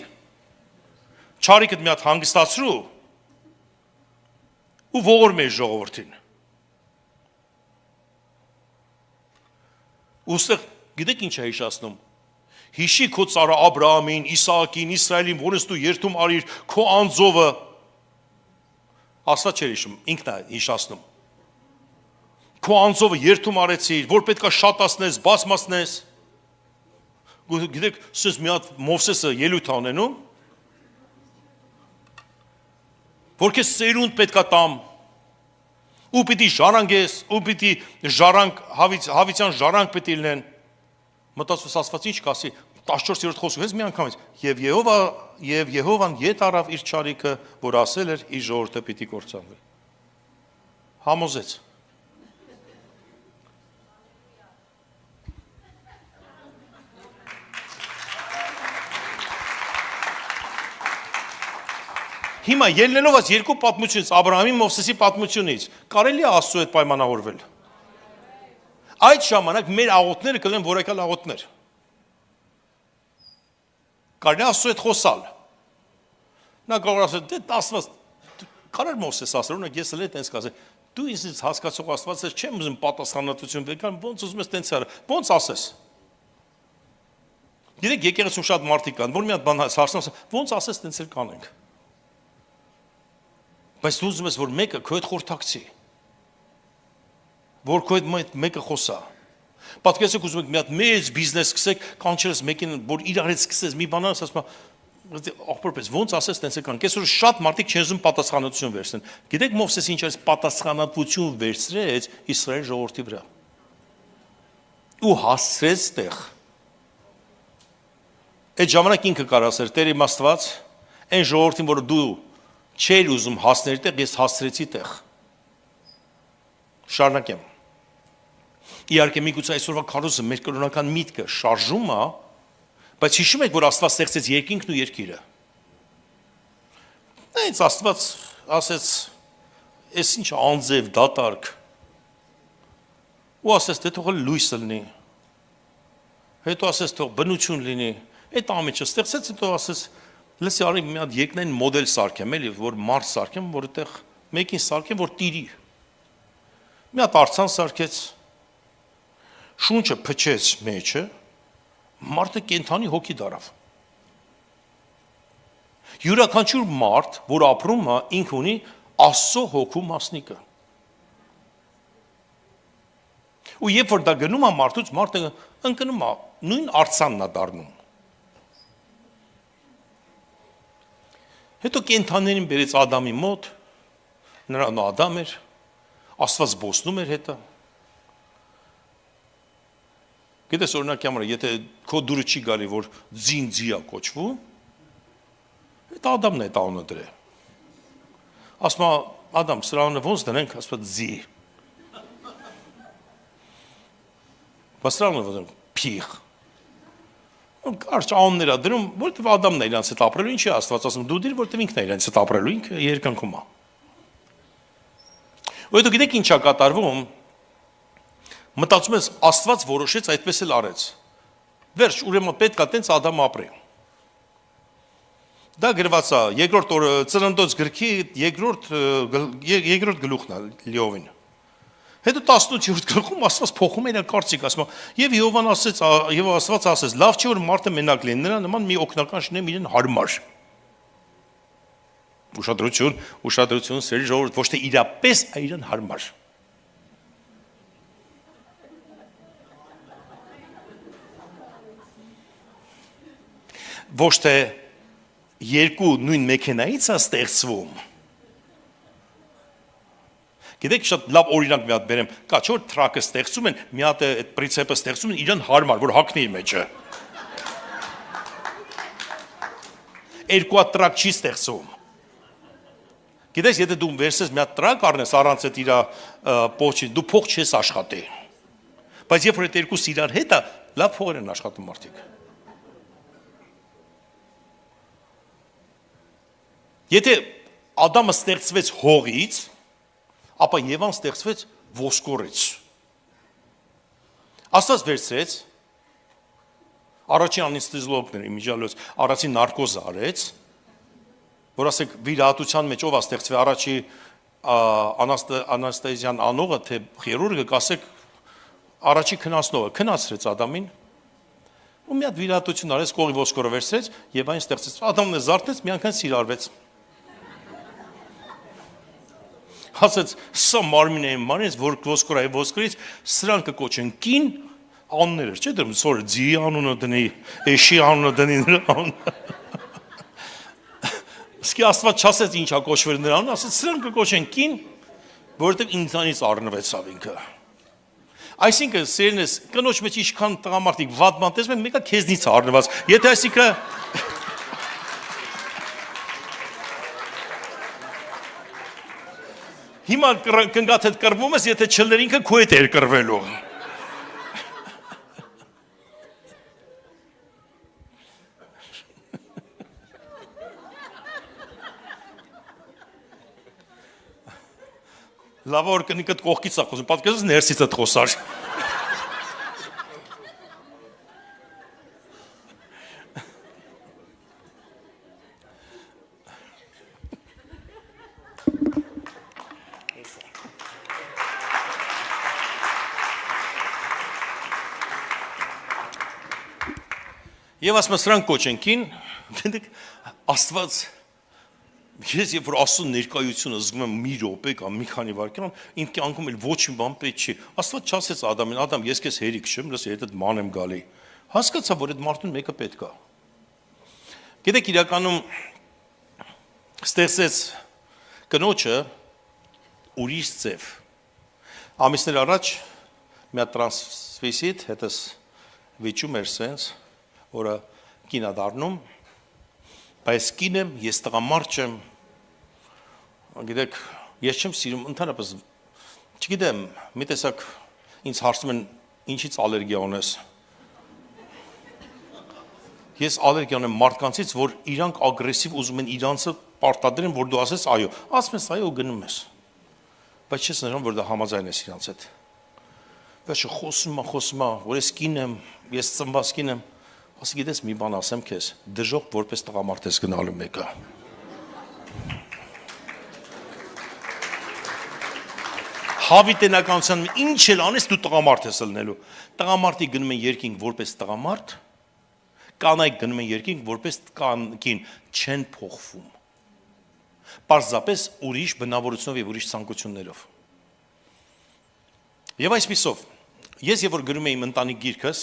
Չարիքդ մի հատ հանգստացրու ու ողոր մեր ժողովրդին։ Ոստեղ գիտեք ինչ է հիշացնում։ Հիշի քո ծառա Աբրահամին, Իսահակին, Իսրայելին, որոնց դու երթում արիր, քո անձովը։ Աստված չէր հիշում, ինքն է հիշացնում։ Քո անձովը երթում արեցիր, որ պետքա շատացնես, բազմացնես։ Գիտեք, սենց մի հատ Մովսեսը ելույթ անենում, որ քեզ սերունդ պետքա տամ, ու պիտի ժառանգես, ու պիտի հավիտյան ժառանգ պետք լինեն։ Մտածում Աստված ինչ կասի 14-րդ խոսքը հենց մի անգամից եւ Եհովան ետ առավ իր չարիքը, որ ասել էր իր ժողովուրդը պիտի կործանվի։ Համոզեց։ Հիմա ելնելով այս երկու պատմությունից, Աբրահամի Մովսեսի պատմությունից, կարելի է Աստծո հետ պայմանավորվել։ Այդ ժամանակ մեր աղոթները կլինեն որակյալ աղոթներ։ Կարելի է Աստծո հետ խոսալ։ Նա կարող ասել, դե Աստված, կարար Մովսես ասել, օրինակ ես էլ այդպես կասեմ, դու ինձ հասկացող Աստված ես, չեմ ուզում պատասխանատվություն բերել, ոնց ուզում ես տենց արա, ոնց ասես։ Գիտեք, եկեղեցում շատ մարդիկ կան, որ մի հատ բան հարցնում, ոնց ասես տենց էլ կանենք։ Բայց դու ուզում ես, որ մեկը քո հետ խորհրդակցի, որ քո հետ մեկը խոսա։ Պատկերացրեք ուզում եք մի հատ մեծ բիզնես սկսեք, կանչես մեկին, որ իրար հետ սկսես մի բան ասես, ախորպես ոնց ասես տենց էլ կանենք։ Այսօր շատ մարդիկ չեն ուզում պատասխանատվություն վերցնեն։ Գիտեք Մովսեսը ինչ այս պատասխանատվություն վերցրեց Իսրայել ժողովրդի վրա։ Ու հասցրեց տեղ։ Այդ ժամանակ ինքը կար ասել, Տեր իմ Աստված, այն ժողովրդին, որ դու չէր ուզում հասնել տեղ, ես հասցրեցի տեղ։ Շարունակեմ։ Իհարկե միգուցե այսօրվա քարոզը մեր կրոնական միտքը շարժում է, բայց հիշում եք, որ Աստված ստեղծեց երկինքն ու երկիրը։ Այս Աստված ասեց, «Էս ինչ անձև դատարկ»։ Ու ասեց, «Դե թող լույսը լինի»։ Հետո ասեց, «Թող բնություն լինի»։ Այդ ամիջը ստեղծեց, հետո ասեց, «Լսի, արի մի հատ երկնային մոդել սարքեմ, էլի, որ մարդ սարքեմ, որ այդտեղ մեկին սարքեմ, որ տիրի»։ Մի հատ արձան սարքեց, շունչը փչեց մեջը, մարդը կենդանի հոգի դարավ։ Յուրաքանչյուր մարդ, որ ապրում է, ինքը ունի Աստծո հոգու մասնիկը։ Ու երբ որ դա գնում է մարդուց, մարդը ընկնում է, նույն արձանն է դառնում։ Հետո կենդաններին բերեց Ադամի մոտ, նրան Ադամ էր, Աստված բոսնում էր հետը։ Գիտես օրինակ համար, եթե քո դուրը չի գալի, որ ձինձիա կոչվում, այդ Ադամն է այդ անունը դրե։ Ասում է, Ադամ, սրա անունը ոնց դնենք, ասում է ձի։ Բայց սրա անունը ոնց դնենք, փիղ։ Կարճ անուններ է դնում, որտեվ Ադամն է իրանց հետ ապրելու, ինչի Աստված ասում, դու դիր, որտեվ ինքն է իրանց հետ ապրելու, ինքը երկնքում է։ Ու հետո գիտեք ինչ է կատարվում, մտածում ես Աստված որոշեց այդպես էլ արեց։ Վերջ, ուրեմն պետք է տենց Ադամ ապրի։ Դա գրված է երկրորդ ծննդոց գրքի երկրորդ գլուխն է լիովին։ Հետո 18-րդ գլխում Աստված փոխում է իր կարծիքը, ասում է, եւ Եհովան ասեց, եւ Աստված ասեց, լավ չէ որ մարդը մենակ լինի, նրա նման մի օգնական շնեմ իրեն հարմար։ Ուշադրություն, սերի ժողովուրդ, ոչ թե իրապես, այլ իրեն հարմար։ Ոչ թե երկու նույն մեքենայից է ստեղծվում։ Գիտեք շատ լավ օրինակ մի հատ բերեմ, կա չէ՞ որ տրակը ստեղծում են, մի հատ այդ պրինցիպը ստեղծում են իրեն հարմար, որ հագնի իր մեջը։ Երկու հատ տրակ չի ստեղծում։ Գիտես, եթե դու վերցես մի հատ տրակ առնես առանց այդ իր փողի, դու փող չես աշխատի։ Բայց երբ որ այդ երկուսը իրար հետ է, լավ փողեր են աշխատում մարդիկ։ Եթե Ադամը ստեղծվեց հողից, ապա Եվան ստեղծվեց ոսկորից։ Աստված վերցրեց, առաջին անեստեզիոլոգները իմիջիալոց, առաջին նարկոզը արեց, որ ասեք վիրահատության մեջ ով է ստեղծվել առաջի անաստեզիան անողը, թե խիրուրգը, կասեք առաջի քնացնողը, քնացրեց Ադամին, ու մի հատ վիրահատություն արեց, կողի ոսկորը վերցրեց, եւ այն ստեղծեց, Ադամն զարթեց, մի անգամ սիրարվեց։ Ասեց, սա մարմին է մարից, որ ոսկորայ ոսկորից, սրան կկոչեն կին, աններ էր, չէ դրում, սորը ձի անունը դնի, էշի անունը դնի նրա անունը։ Սկի Աստված չասեց ինչ է կոչվել նրա անունը, ասեց, սրան կկոչեն կին, որովհետև ինձանից առնվեցավ ինքը։ Այսինքն, սերնես, կնոջ մեջ ինչքան տղամարդիկ վատ բան տեսնում են, մեկը քեզնից առնված։ Եթե այսինքն հիմա կնգաթ հետ կրվում ես, եթե չլներ ինքը քո հետ էր կրվելու։ Լավ որ կնիկդ կողքից է խոսում, պատկերացրու ներսից է խոսար։ Եվ ասում եմ սրանք կոչենքին, Աստված, ես երբ որ Աստծո ներկայությունը զգում եմ մի րոպե կամ մի քանի վայրկյան, իմ կյանքում էլ ոչ մի բան պետք չի։ Աստված չասեց Ադամին, Ադամ, ես քեզ հերիք չեմ, լսի, հետդ ման եմ գալի։ Հասկացա, որ այդ մարդուն մեկը պետք է։ Գիտեք, իրականում ստեղծեց կնոջը ուրիշ ձև։ Ամիսներ առաջ մի հատ տրանսվեսիտ հետս վիճում էր սենց, որը կինա դառնում, բայց կինեմ, ես տղամարդ չեմ, գիտեք, ես չեմ սիրում, ընդհանրապես, չգիտեմ, մի տեսակ ինձ հարցնում են, ինչից ալերգիա ունես։ Ես ալերգիա ունեմ մարդկանցից, որ իրանք ագրեսիվ ուզում են իրանցը պարտադրեն, որ դու ասես այո, ասում ես այո, գնում ես, բայց չես նշում, որ դա համաձայն ես իրանց հետ։ Վերջը խոսում է, որ ես կին եմ, ես ծնված կին եմ, ասի գիտես մի բան ասեմ քեզ, դժոխք որպես տղամարդ ես գնալու մեկը։ Հավիտենականության ինչ էլ անես դու տղամարդ ես ելնելու։ Տղամարդիկ գնում են երկինք որպես տղամարդ, կանայք գնում են երկինք որպես կին, չեն փոխվում։ Պարզապես ուրիշ բնավորությունով եւ ուրիշ ցանկություններով։ Եվ այսպիսով, ես երբ որ գրում եմ ընտանիք գիրքս,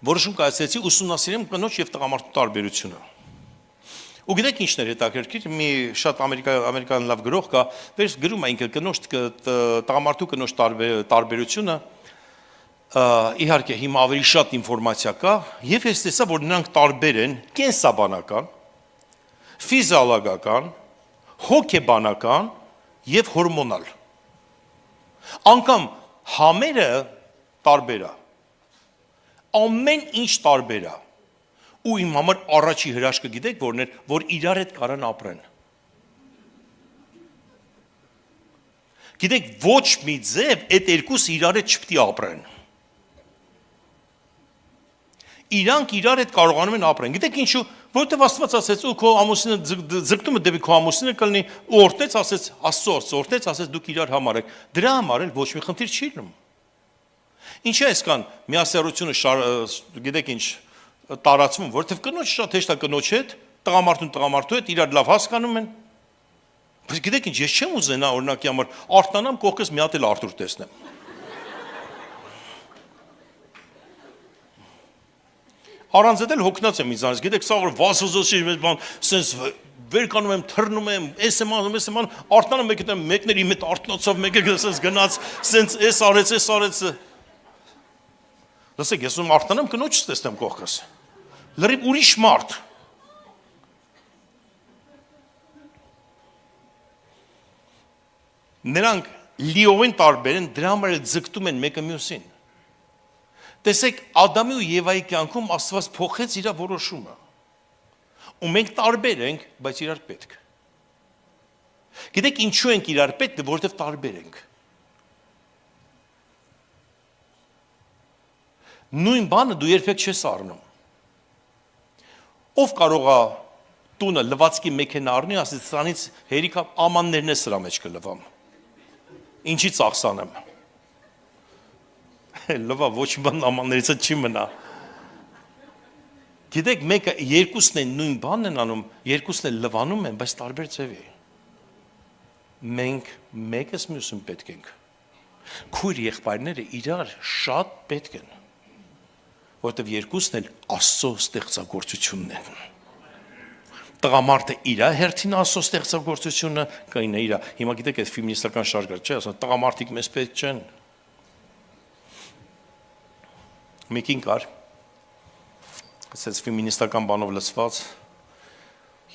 որոշում կայացրեցի ուսումնասիրեմ կնոջ եւ տղամարդու տարբերությունը։ Ու գիտեք ինչն էր հետաքրքիր, մի շատ ամերիկյան լավ գրող կա, վերջ գրում է ինքը կնոջ տղամարդու կնոջ տարբերությունը, իհարկե հիմա ավելի շատ ինֆորմացիա կա, եւ ես տեսա, որ նրանք տարբեր են կենսաբանական, ֆիզիոլոգիական, հոգեբանական եւ հորմոնալ։ Անկամ համերը տարբեր է։ Ամեն ինչ տարբեր է։ Ու իմ համար առաջի հրաշքը գիտեք որն էր, որ իրար հետ կարան ապրեն։ Գիտեք, ոչ մի ձև այդ երկուսը իրար հետ չպետք է ապրեն։ Իրանք իրար հետ կարողանում են ապրեն։ Գիտեք ինչու, որովհետև Աստված ասեց, ու քո ամուսինը ձգտումը դեպի քո ամուսինը կլինի, ու օրհնեց ասեց, Աստծո օրհնեց ասեց դուք իրար համար եք։ Դրա համար էլ ոչ մի խնդիր չի լինում։ Ինչի է այսքան միասեռությունը գիտեք ինչ տարածվում, որովհետև կնոջ շատ հեշտ է կնոջ հետ, տղամարդու հետ իրար լավ հասկանում են։ Բայց գիտեք ինչ, ես չեմ ուզենա օրինակի համար արտանամ կողքս մի հատ էլ Արթուր տեսնեմ։ Առանց էլ հոգնած եմ ինձանից, գիտեք, սա որ վասոզոսի մեծ բան, սենց վերկանում եմ, թռնում եմ, ես եմ անում, արտանամ մեկների մետ արտնոցով մեկը սենց գնաց, սենց ես արեց։ Լսեք, ես ում արտանամ կնոջս տեսնեմ կողքս։ Լրիվ ուրիշ մարդ։ Նրանք լիովին տարբեր են, դրա համար էլ ձգտում են մեկը մյուսին։ Տեսեք, Ադամի ու Եվայի կյանքում Աստված փոխեց իր որոշումը։ Ու մենք տարբեր ենք, բայց իրար պետք։ Գիտեք, ինչու ենք իրար պետք, որովհետև տարբեր ենք։ Նույն բանը դու երբեք չես առնում։ Ով կարող է տունը լվացքի մեքենա առնի, ասի սրանից հերիքա ամաններն է սրա մեջ կլվամ։ Ինչի ծախսանեմ։ Լվա ոչ բան ամաններից չի մնա։ Գիտեք, մեկը երկուսն են նույն բանն են անում, երկուսն էլ լվանում են, բայց տարբեր ձևի։ Մենք մեկս մյուսին պետք ենք։ Քույր եղբայրները իրար շատ պետք են, որովհետև երկուսն էլ Աստծո ստեղծագործությունն են։ Տղամարդը իր հերթին Աստծո ստեղծագործությունը, կինը իր։ Հիմա գիտեք, այդ ֆեմինիստական շարժը չէ, ասում տղամարդիկ մեզ պետք չեն։ Մեկին կար, ասեց ֆեմինիստական բանով լցված,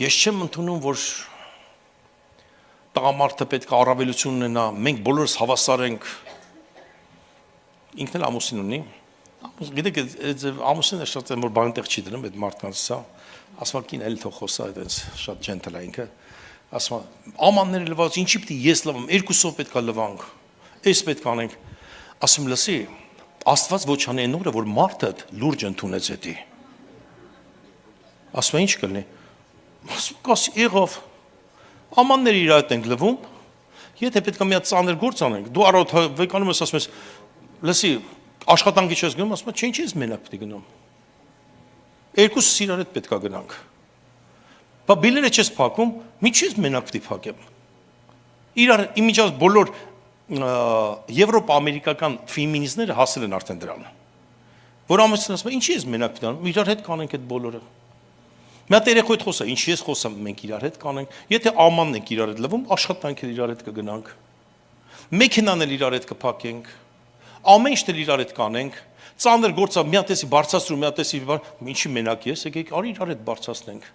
ես չեմ ընդունում, որ տղամարդը պետք է առավելություն ունենա, մենք բոլորս հավասար ենք, ինքն էլ ամուսին ունի, գիտեք, ամուսինը շատ որ բան տեղ չի դնում, այդ մարդկանց սա, ասում կին էլ թող խոսա, այդպես շատ ջենտլ է ինքը, ասում ամանները լված, ինչի պիտի ես լվամ, երկուսով պետք է լվանք, այս պետք անենք, ասում լսի, Աստված ոչ անի այն օրը, որ մարդը լուրջ ընդունեց հետի, ասում ինչ կլինի, ասում կաս եղավ, ամանները իր այդ ենք լվում, եթե պետք է մի հատ ծանր գործ անենք, դու առավոտ վեկանում ես ասում ես, լսի, աշխատանքի չես գնում, ասում ես, ինչ ես մենակ պիտի գնում, երկուսս իրար հետ պետք է գնանք, բա բիլերը չես փակում, միջից մենակ պիտի փակեմ, իրար իմիջած բոլոր եվրոպա-ամերիկական ֆեմինիստները հասել են արդեն դրան, որ ամուսին ասում է, ինչի ես մենակ պիտի անում, իրար հետ կանենք այդ բոլորը, մի հատ երեխու հետ խոսա, ինչի ես խոսամ, մենք իրար հետ կանենք, եթե ամանն ենք իրար հետ լվում, աշխատանքել իրար հետ կգնանք, մեքենան էլ իրար հետ կփակենք, ամեն ինչ էլ իրար հետ կանենք, ծանր գործը մի հատեսի բարձրացրու, մի հատեսի ինչի մենակ ես, եկեք արի իրար հետ բարձրացնենք,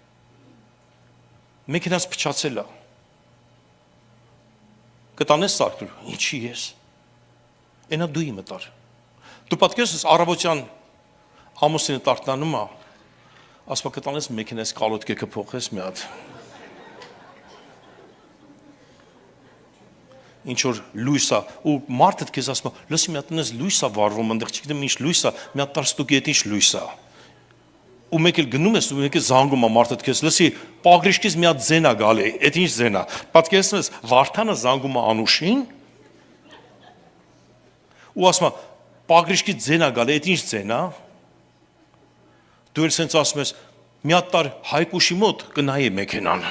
մեքենաս փչացել է, կտանես սարքել, ինչի ես, ենա դու իմը տար, դու պատկերս ես առավոտյան ամուսինը տարտնանում է, ասում կտանես մեքենաս կալոտկե կփոխես մի հատ, ինչ որ լույս է, ու մարդդ քեզ ասում է, լսի մի հատ նես լույս է վառվում, ընդեղ չգիտեմ ինչ լույս է, մի հատ տար ստուկի հետ ինչ լույս է, ու մեկ էլ գնում ես ու մեկ էլ զանգում է մարդդ քեզ, լսի, պագրիշկից մի հատ ձեն է գալի, այդ ինչ ձեն է, պատկերացնում ես, Վարդանը զանգում է Անուշին, ու ասում է, պագրիշկից ձեն է գալի, այդ ինչ ձեն է, դու էլ սենց ասում ես, մի հատ տար Հայկուշի մոտ կնայի մեքենան,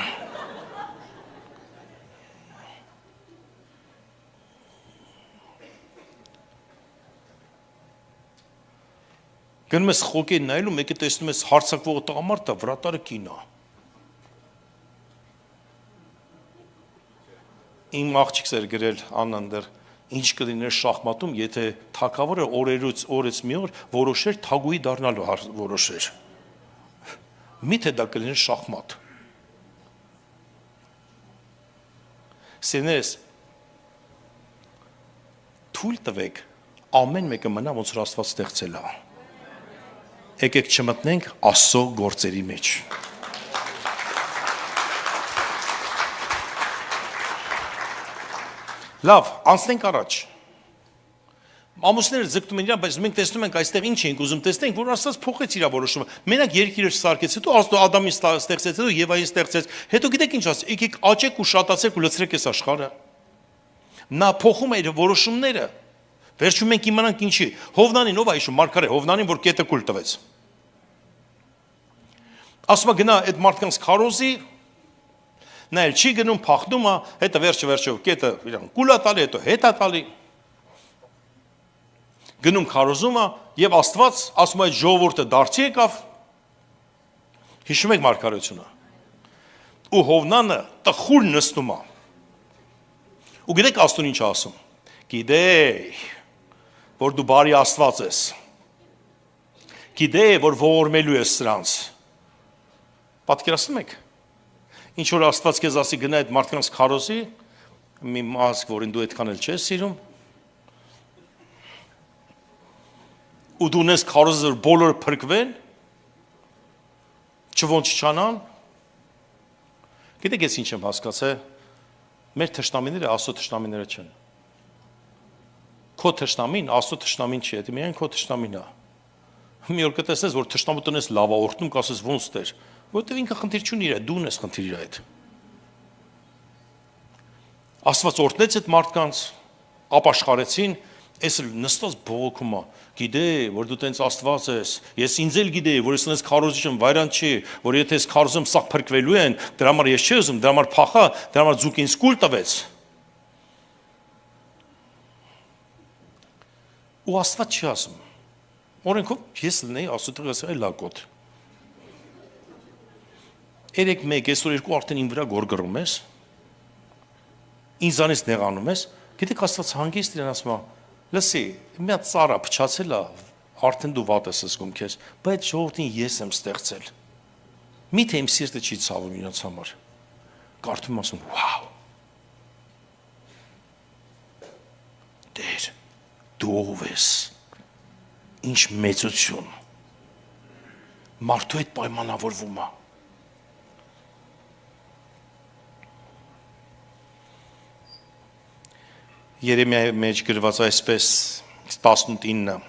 գնում ես խոկեն նայելու, մեկը տեսնում ես հարցակվողը տղամարդ է, վրատարը կին է, իմ աղջիկս էր գրել Աննանդեր, ինչ կլիներ շախմատում, եթե թագավորը օրից մի օր որոշեր թագուհի դառնալու որոշեր, միթե դա կլիներ շախմատ, սերներս, թույլ տվեք, ամեն մեկը մնա, ոնց որ Աստված ստեղծել է, եկեք չմտնենք Աստծո գործերի մեջ, լավ, անցնենք առաջ, ամուսները ձգտում են իրան, բայց մենք տեսնում ենք այստեղ ինչ ենք ուզում տեսնենք, որ Աստված փոխեց իր որոշումը, մենակ երկիրը սարքեց, հետո Ադամին ստեղծեց, հետո Եվային ստեղծեց, հետո գիտեք ինչ ասեց, եկեք աճեք ու շատացեք ու լցրեք այս աշխարհը, նա փոխում է իր որոշումները, վերջում մենք իմանանք ինչի, Հովնանին ով է հիշում, Մարգարե, Հովնանին, որ կետը կուլ տվեց, ասում է գնա այդ մարդկանց քարոզի, նա էլ չի գնում, փախնում է, հետո վերջը կետը իրան կուլա տալի, հետո հետա տալի, գնում քարոզում է, և Աստված ասում է այդ ժողովուրդը դարձի եկավ, հիշում եք մարգարեությունը, ու Հովնանը տխուր նստում է, ու գիտեք Աստուն ինչ ասում, գիտեի, որ դու բարի Աստված ես, գիտեի, որ ողորմելու ես սրանց, պատկերացնում եք, ինչ որ Աստված քեզ ասի գնա այդ մարդկանց քարոզի, մի մասկ, որին դու այդքան էլ չես սիրում, ու դու ունես քարոզը, որ բոլորը փրկվեն, չոնց չանան, գիտեք ես ինչ եմ հասկացել, մեր թշնամիները Աստծո թշնամիները չեն, քո թշնամին Աստծո թշնամին չի, դա միայն քո թշնամին է, մի օր կտեսնես, որ թշնամուտ ունես լավավորտում, կասես ոնց տեր, որտեղ ինքը խնդիր չունի իր, դու ունես խնդիր իր այդ, Աստված օրհնեց այդ մարդկանց, ապաշխարեցին, ես էլ նստած բողոքում է, գիտեի, որ դու տենց Աստված ես, ես ինձ էլ գիտեի, որ ես ունես քարոզիչ եմ, վայրան չի, որ եթե ես քարոզում սաղ փրկվելու են, դրա համար ես չի ուզում, դրա համար փախա, դրա համար ձուկ ինձ կուլ տվեց, ու Աստված չի ասում, օրենքով ես լնեի Աստծո տեղ ասել լակոտ, 3-1, այսօր 2 արդեն իմ վրա գորգռում ես, ինձանից նեղանում ես, գիտեք Աստված հանգիստ իրան ասում է, լսի, մի հատ ծառա փչացել է, արդեն դու վատ ես զգում քեզ, բայց ժողովրդին ես եմ ստեղծել, միթե իմ սիրտը չի ցավում իրենց համար, կարդում ասում, վաու, Տեր, դու ով ես, ինչ մեծություն, մարդու հետ պայմանավորվում է, Երեմիայի մեջ գրված այսպես 18:9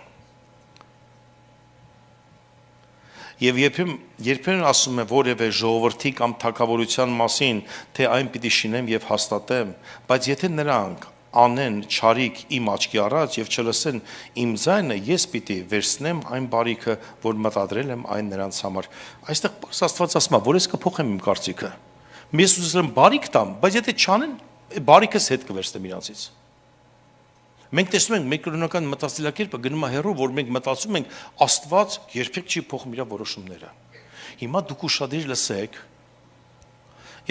Եվ երբեմն ասում է որևէ ժողովրդի կամ թագավորության մասին, թե այն պիտի շինեմ եւ հաստատեմ, բայց եթե նրանք անեն չարիք իմ աչքի առաջ եւ չլսեն իմ ձայնը, ես պիտի վերցնեմ այն բարիքը, որ մտադրել եմ այն նրանց համար։ Այստեղ Աստված ասում է, որ ես կփոխեմ իմ կարծիքը։ Ես ուզում եմ բարիք տամ, բայց եթե չանեն, բարիքս հետ կվերցնեմ իրանցից։ Մենք տեսնում ենք մեր կրոնական մտածելակերպը գնում է հեռու, որ մենք մտածում ենք Աստված երբեք չի փոխում իր որոշումները։ Հիմա դուք ուշադիր լսեք։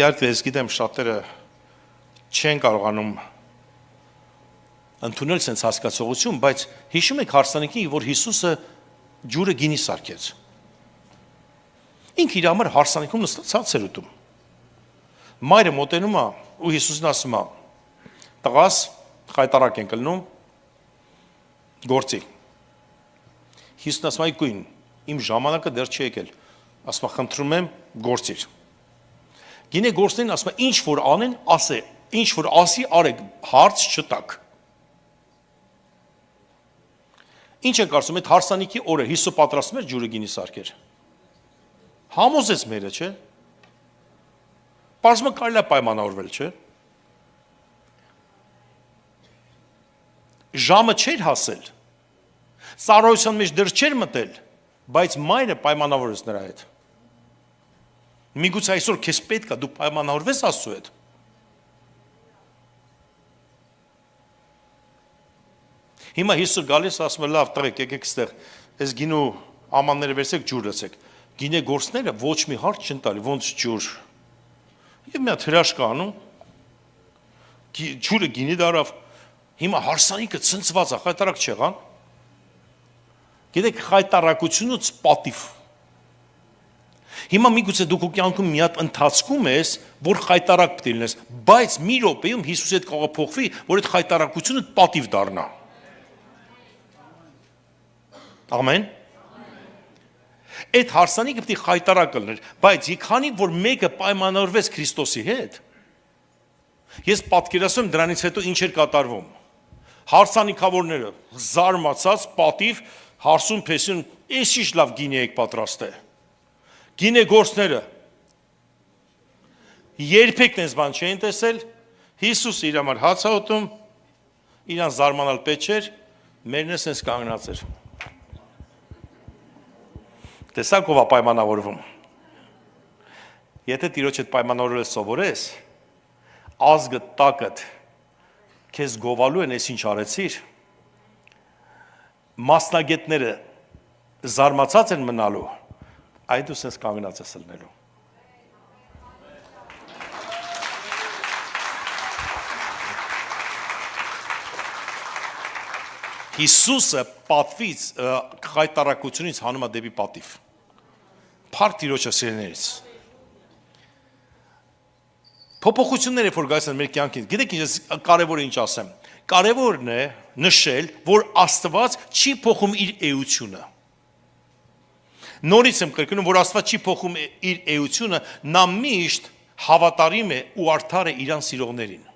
Իհարկե ես գիտեմ շատերը չեն կարողանում ընդունել sense հասկացողություն, բայց հիշում եք հարսանիքին, որ Հիսուսը ջուրը գինի սարքեց։ Ինքը իր համար հարսանիքում նստած էր ուտում։ Մայրը մոտենում է ու Հիսուսն ասում է. «Տղաս, խայտարակ ենք լնում, գործի»։ Հիսուսն ասում է. «Այգույն, իմ ժամանակը դեռ չի եկել»։ Ասում է. «Խնդրում եմ, գործիր»։ Գինե գործներին ասում է. «Ինչ որ անեն, ասե, ինչ որ ասի, արեք, հարց չտաք»։ Ինչ եք կարծում, այդ հարսանիքի օրը Հիսուսը պատրաստում էր ջուրը գինի սարքեր։ Համոզեց մերը, չէ՞։ Պարզվում է կարելի է պայմանավորվել, չէ՞։ Ժամը չէր հասել, ծառայության մեջ դեռ չէր մտել, բայց մայրը պայմանավորեց նրա հետ։ Միգուցե այսօր քեզ պետք է դու պայմանավորվես Աստծու հետ։ Հիմա Հիսուսը գալիս ասում է. «Լավ, տղեկ, եկեք ստեղ, այս գինու ամանները վերցեք, ջուր լցեք»։ Գինե գործները ոչ մի հարց չեն տալի, ոնց ջուր։ Եվ մի հատ հրաշք անում, ջուրը գինի դարավ։ Հիմա հարսանիքը ցնցված է, խայտարակ չեղան։ Գիտեք, խայտարակությունից պատիվ։ Հիմա միգուցե դուք կյանքում մի հատ ընթացքում ես, որ խայտարակ պետք է լինես, բայց մի րոպեում Հիսուսի հետ կարող փոխվի, որ այդ խայտարակությունը պատիվ դառնա։ Ամեն։ Այդ հարսանիքը պետք է խայտարակ լիներ, բայց քանի որ մեկը պայմանավորվեց Քրիստոսի հետ, ես պատկերացնում եմ դրանից հետո ինչ էր կատարվում։ Հարսանիքավորները զարմացած պատիվ հարսում փեսուն, «Էս ինչ լավ գինի եք պատրաստել»։ Գինե գործները երբեք տես բան չէին տեսել, Հիսուսը իր համար հաց է ուտում, իրան զարմանալ պետք չէր, մերն է սենց կանգնած էր։ Տեսակ ով է պայմանավորվում։ Եթե Տիրոջ հետ պայմանավորվել սովորես, ազգը տակդ քեզ գովալու են, ես ինչ արեցիր, մասնագետները զարմացած են մնալու, այդ դու սենց կանգնած ես լնելու։ Հիսուսը պատվից, խայտարակությունից հանում է դեպի պատիվ։ Փառք Տիրոջը սիրելիներիս։ Փոփոխությունները որ գալիս են մեր կյանքին, գիտեք ինչ կարևոր է ինչ ասեմ։ Կարևորն է նշել, որ Աստված չի փոխում իր էությունը։ Նորից եմ կրկնում, որ Աստված չի փոխում իր էությունը, նա միշտ հավատարիմ է ու արդար է իրան սիրողներին։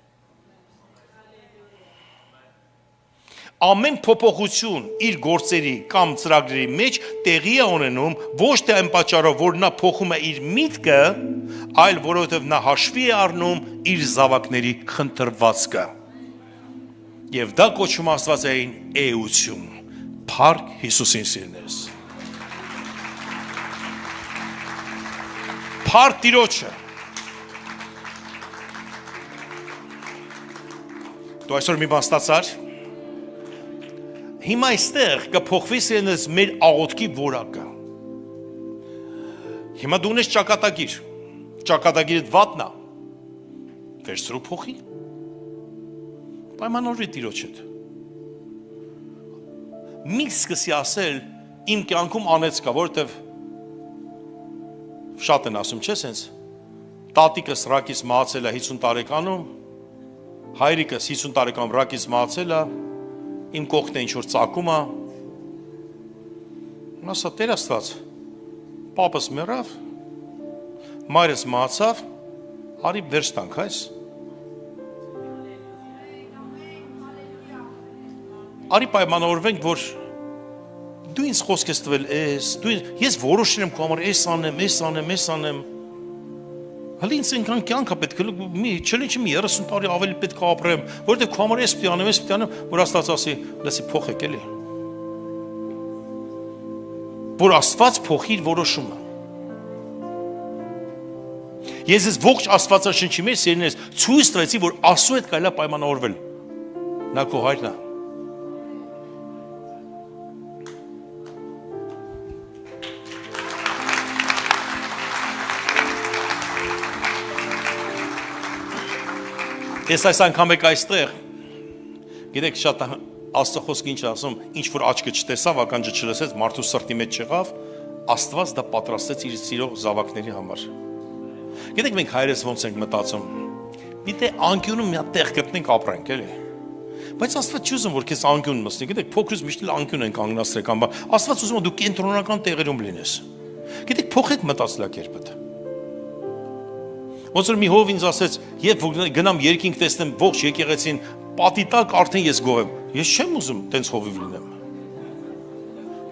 Ամեն փոփոխություն իր գործերի կամ ծրագրերի մեջ տեղի է ունենում ոչ թե այն պատճառով, որ նա փոխում է իր միտքը, այլ որովհետև նա հաշվի է առնում իր զավակների խնդրվածքը։ Եվ դա կոչվում Աստվածային էություն։ Փառք Հիսուսին սիրելիներս։ Փառք Տիրոջը։ Դու այսօր մի բան ստացար։ Հիմա այստեղ կփոխվի սիրելիներս մեր աղոթքի որակը։ Հիմա դու ունես ճակատագիր։ Ճակատագիրը վատնա։ Վերցրու փոխի։ Պայմանավորվի Տիրոջ հետ։ Մի սկսի ասել իմ կյանքում անեց կա, որովհետև շատ են ասում, չէ՞ սենց։ Տատիկս ռակից մահացել է 50 տարեկանում, հայրիկս 50 տարեկան ռակից մահացել է, իմ կողքն է ինչ որ ծակում է։ Ասա Տեր Աստված, պապս մեռավ, մայրս մահացավ, արի վերջ տանք այս։ Արի պայմանավորվենք, որ դու ինձ խոսք ես տվել ես, ես որոշել եմ քո համար այս անեմ, հələ ինձ ինքան կյանքա պետք է մի 30 տարի ավելի պետք է ապրեմ, որովհետև քո համար ես պիտի անեմ, որ Աստված ասի, լսի փոխեք էլի։ Որ Աստված փոխի իր որոշումը։ Ես ես ողջ Աստվածաշնչի մեջ սիրելիներս ցույց տվեցի, որ Աստծո հետ կարելի է պայմանավորվել։ Նա քո հայրն է։ Ես այս անգամ եք այստեղ, գիտեք շատ Աստծո խոսքը ինչ ասում, ինչ որ աչքը չտեսավ, ականջը չլսեց, մարդու սրտի մեջ չեղավ, Աստված դա պատրաստեց իր սիրող զավակների համար։ Գիտեք մենք հայրս ոնց ենք մտածում, պիտի անկյունում մի հատ տեղ գտնենք ապրենք, էլի։ Բայց Աստված չուզում որ քեզ անկյուն մտնի, գիտեք փոքրուց միշտ անկյուն ենք կանգնացրել կամ Աստված ուզում է դու կենտրոնական տեղերում լինես։ Գիտեք փոխեք մտածելակերպդ։ Ոնց որ մի հով ինձ ասեց, երբ գնամ երկինք տեսնեմ ողջ եկեղեցին, պատի տակ արդեն ես գոհ եմ։ Ես չեմ ուզում տենց հովիվ լինեմ։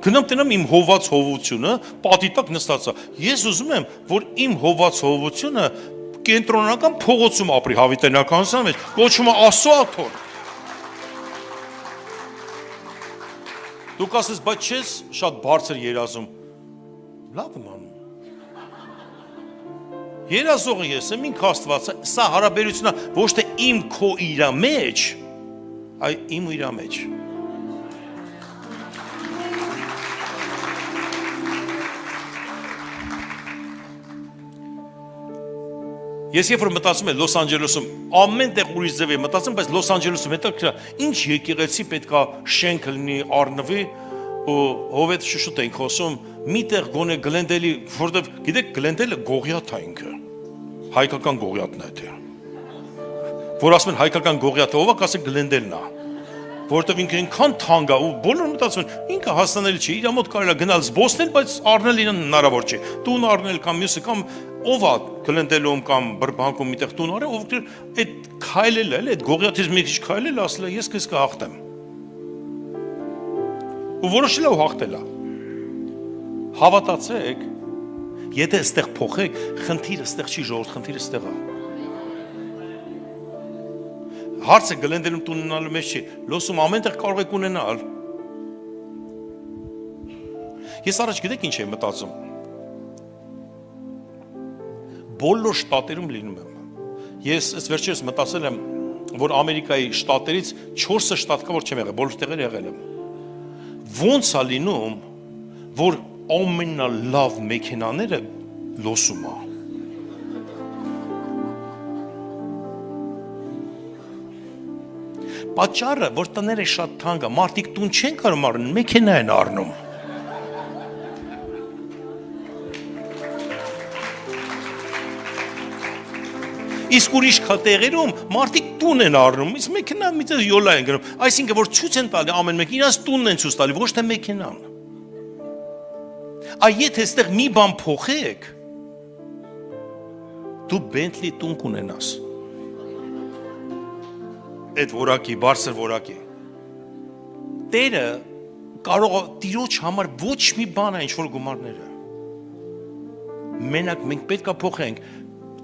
Գնամ տնամ իմ հոված հովությունը, պատի տակ նստած է։ Ես ուզում եմ, որ իմ հոված հովությունը կենտրոնական փողոցում ապրի հավիտենականության մեջ, կոչվում է Աստծո աթոռ։ Դու կասես, բայց չես շատ բարձր երազում։ Լավ եմ անում։ Երազողը ես եմ, ինք Աստված, սա հարաբերությունն է ոչ թե իմ քո իրա մեջ, այլ իմ ու իրա մեջ։ Ես երբ որ մտածում եմ Լոս Անջելեսում, ամեն տեղ ուրիշ ձև եմ մտածում, բայց Լոս Անջելեսում հետաքրքիր է, ինչ եկեղեցի պետքա շենք լինի, առնվի, ու հովետ շուշուտ ենք խոսում, միտեղ գոնե Գլենդելի, որտեվ գիտեք Գլենդելը գողիաթ է ինքը, հայկական գողիաթն է թե, որ ասում են հայկական գողիաթը, ով է կասեն Գլենդելն է, որտեվ ինքը ինքան թանկ է, ու բոլորը մտածում են, ինքը հասանելի չի, իր մոտ կարելի է գնալ զբոսնել, բայց առնել իրեն հնարավոր չի, տուն առնել կամ մյուսը կամ ով է Գլենդելում կամ Բրբանկում միտեղ տուն արել, ով այդ քայլել է, այդ գողիաթից մի քիչ քայլել, ասել է ես քեզ կհաղթեմ։ Ու որոշել է ու հաղթել է։ Հավատացեք, եթե այստեղ փոխեք, խնդիրը այստեղ չի ժողովուրդ, խնդիրը այստեղ է։ Հարցը Գլենդելում տուն ունենալու մեջ չի, Լոսում ամենտեղ կարող եք ունենալ։ Ես առաջ գիտեք ինչ եմ մտածում։ Բոլոր շտատերում լինում եմ։ Ես այս վերջերս մտածել եմ, որ Ամերիկայի շտատերից 4 շտատ կա, որ չեմ եղել, բոլոր տեղեր եղել եմ։ Ոնց է լինում, որ ամենալավ մեքենաները Լոսում է։ Պատճառը, որ տները շատ թանկ է, մարդիկ տուն չեն կարող առնել, մեքենա են առնում։ Իսկ ուրիշ տեղերում մարդիկ տուն են առնում, իսկ մեքենա միտեղ յոլա են գնում, այսինքն որ ցույց են տալի ամեն մեկ իրաց տունն են ցույց տալի, ոչ թե մեքենան։ Այ եթե այստեղ մի բան փոխեք, դու Բենթլի տուն կունենաս։ Այդ որակի, բարձր որակի։ Տերը կարող է Տիրոջ համար ոչ մի բան է ինչ որ գումարները։ Մենակ մենք պետք է փոխենք։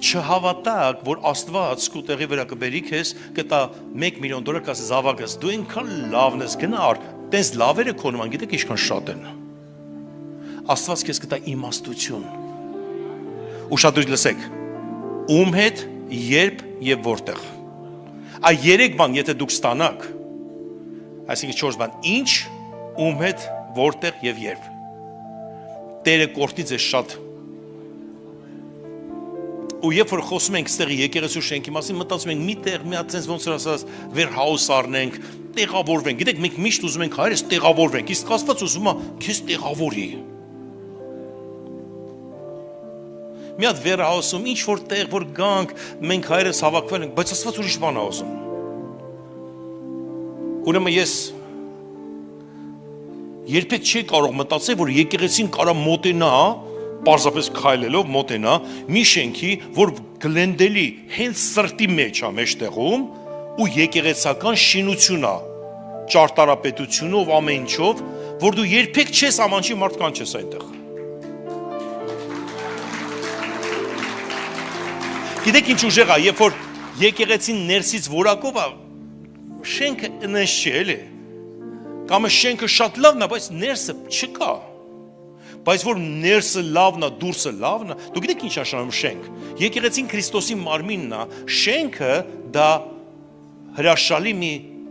Չհավատակ, որ Աստված սկուտեղի վրա կբերի քեզ, կտա 1 միլիոն դոլար կասի զավակս, դու ինքան լավն ես գնար, տես լավերը քո նման, գիտեք ինչքան շատ են։ Աստված քեզ կտա իմաստություն։ Ուշադրույց լսեք։ Ում հետ, երբ եւ որտեղ։ Այ 3 բան, եթե դուք ստանաք, այսինքն 4 բան, ինչ, ում հետ, որտեղ եւ երբ։ Տերը կորտի ձեզ շատ։ Ու երբ որ խոսում ենք ստեղի եկեղեցու շենքի մասին, մտածում ենք մի տեղ, մի հատ sense ոնց որ ասած, warehouse առնենք, տեղավորվենք։ Գիտեք, մենք միշտ ուզում ենք հայրս տեղավորվենք, իսկ Աստված ուզում է քեզ տեղավորի։ Մի հատ warehouse-ում ինչ որ տեղ, որ գանք, մենք հայրս հավաքվել ենք, բայց Աստված ուրիշ բան է ուզում։ Ուրեմն ես երբեք չի կարող մտածել, որ եկեղեցին կարա մոտենա, պարզապես քայլելով մոտենա մի շենքի, որ Գլենդելի հենց սրտի մեջ է մեջտեղում ու եկեղեցական շինություն է։ ճարտարապետությունով, ամեն ինչով, որ դու երբեք չես ամանչի մարդկան չես այնտեղ։ Գիտեք ինչ ուժեղ է, երբ որ եկեղեցին ներսից որակով է, շենքը նես չէ, էլի։ Կամ շենքը շատ լավն է, բայց ներսը չկա։ Բայց որ ներսը լավն է, դուրսը լավն է, դու գիտեք ինչ նշանակում շենք։ Եկեղեցին Քրիստոսի մարմինն է, շենքը դա հրաշալի մի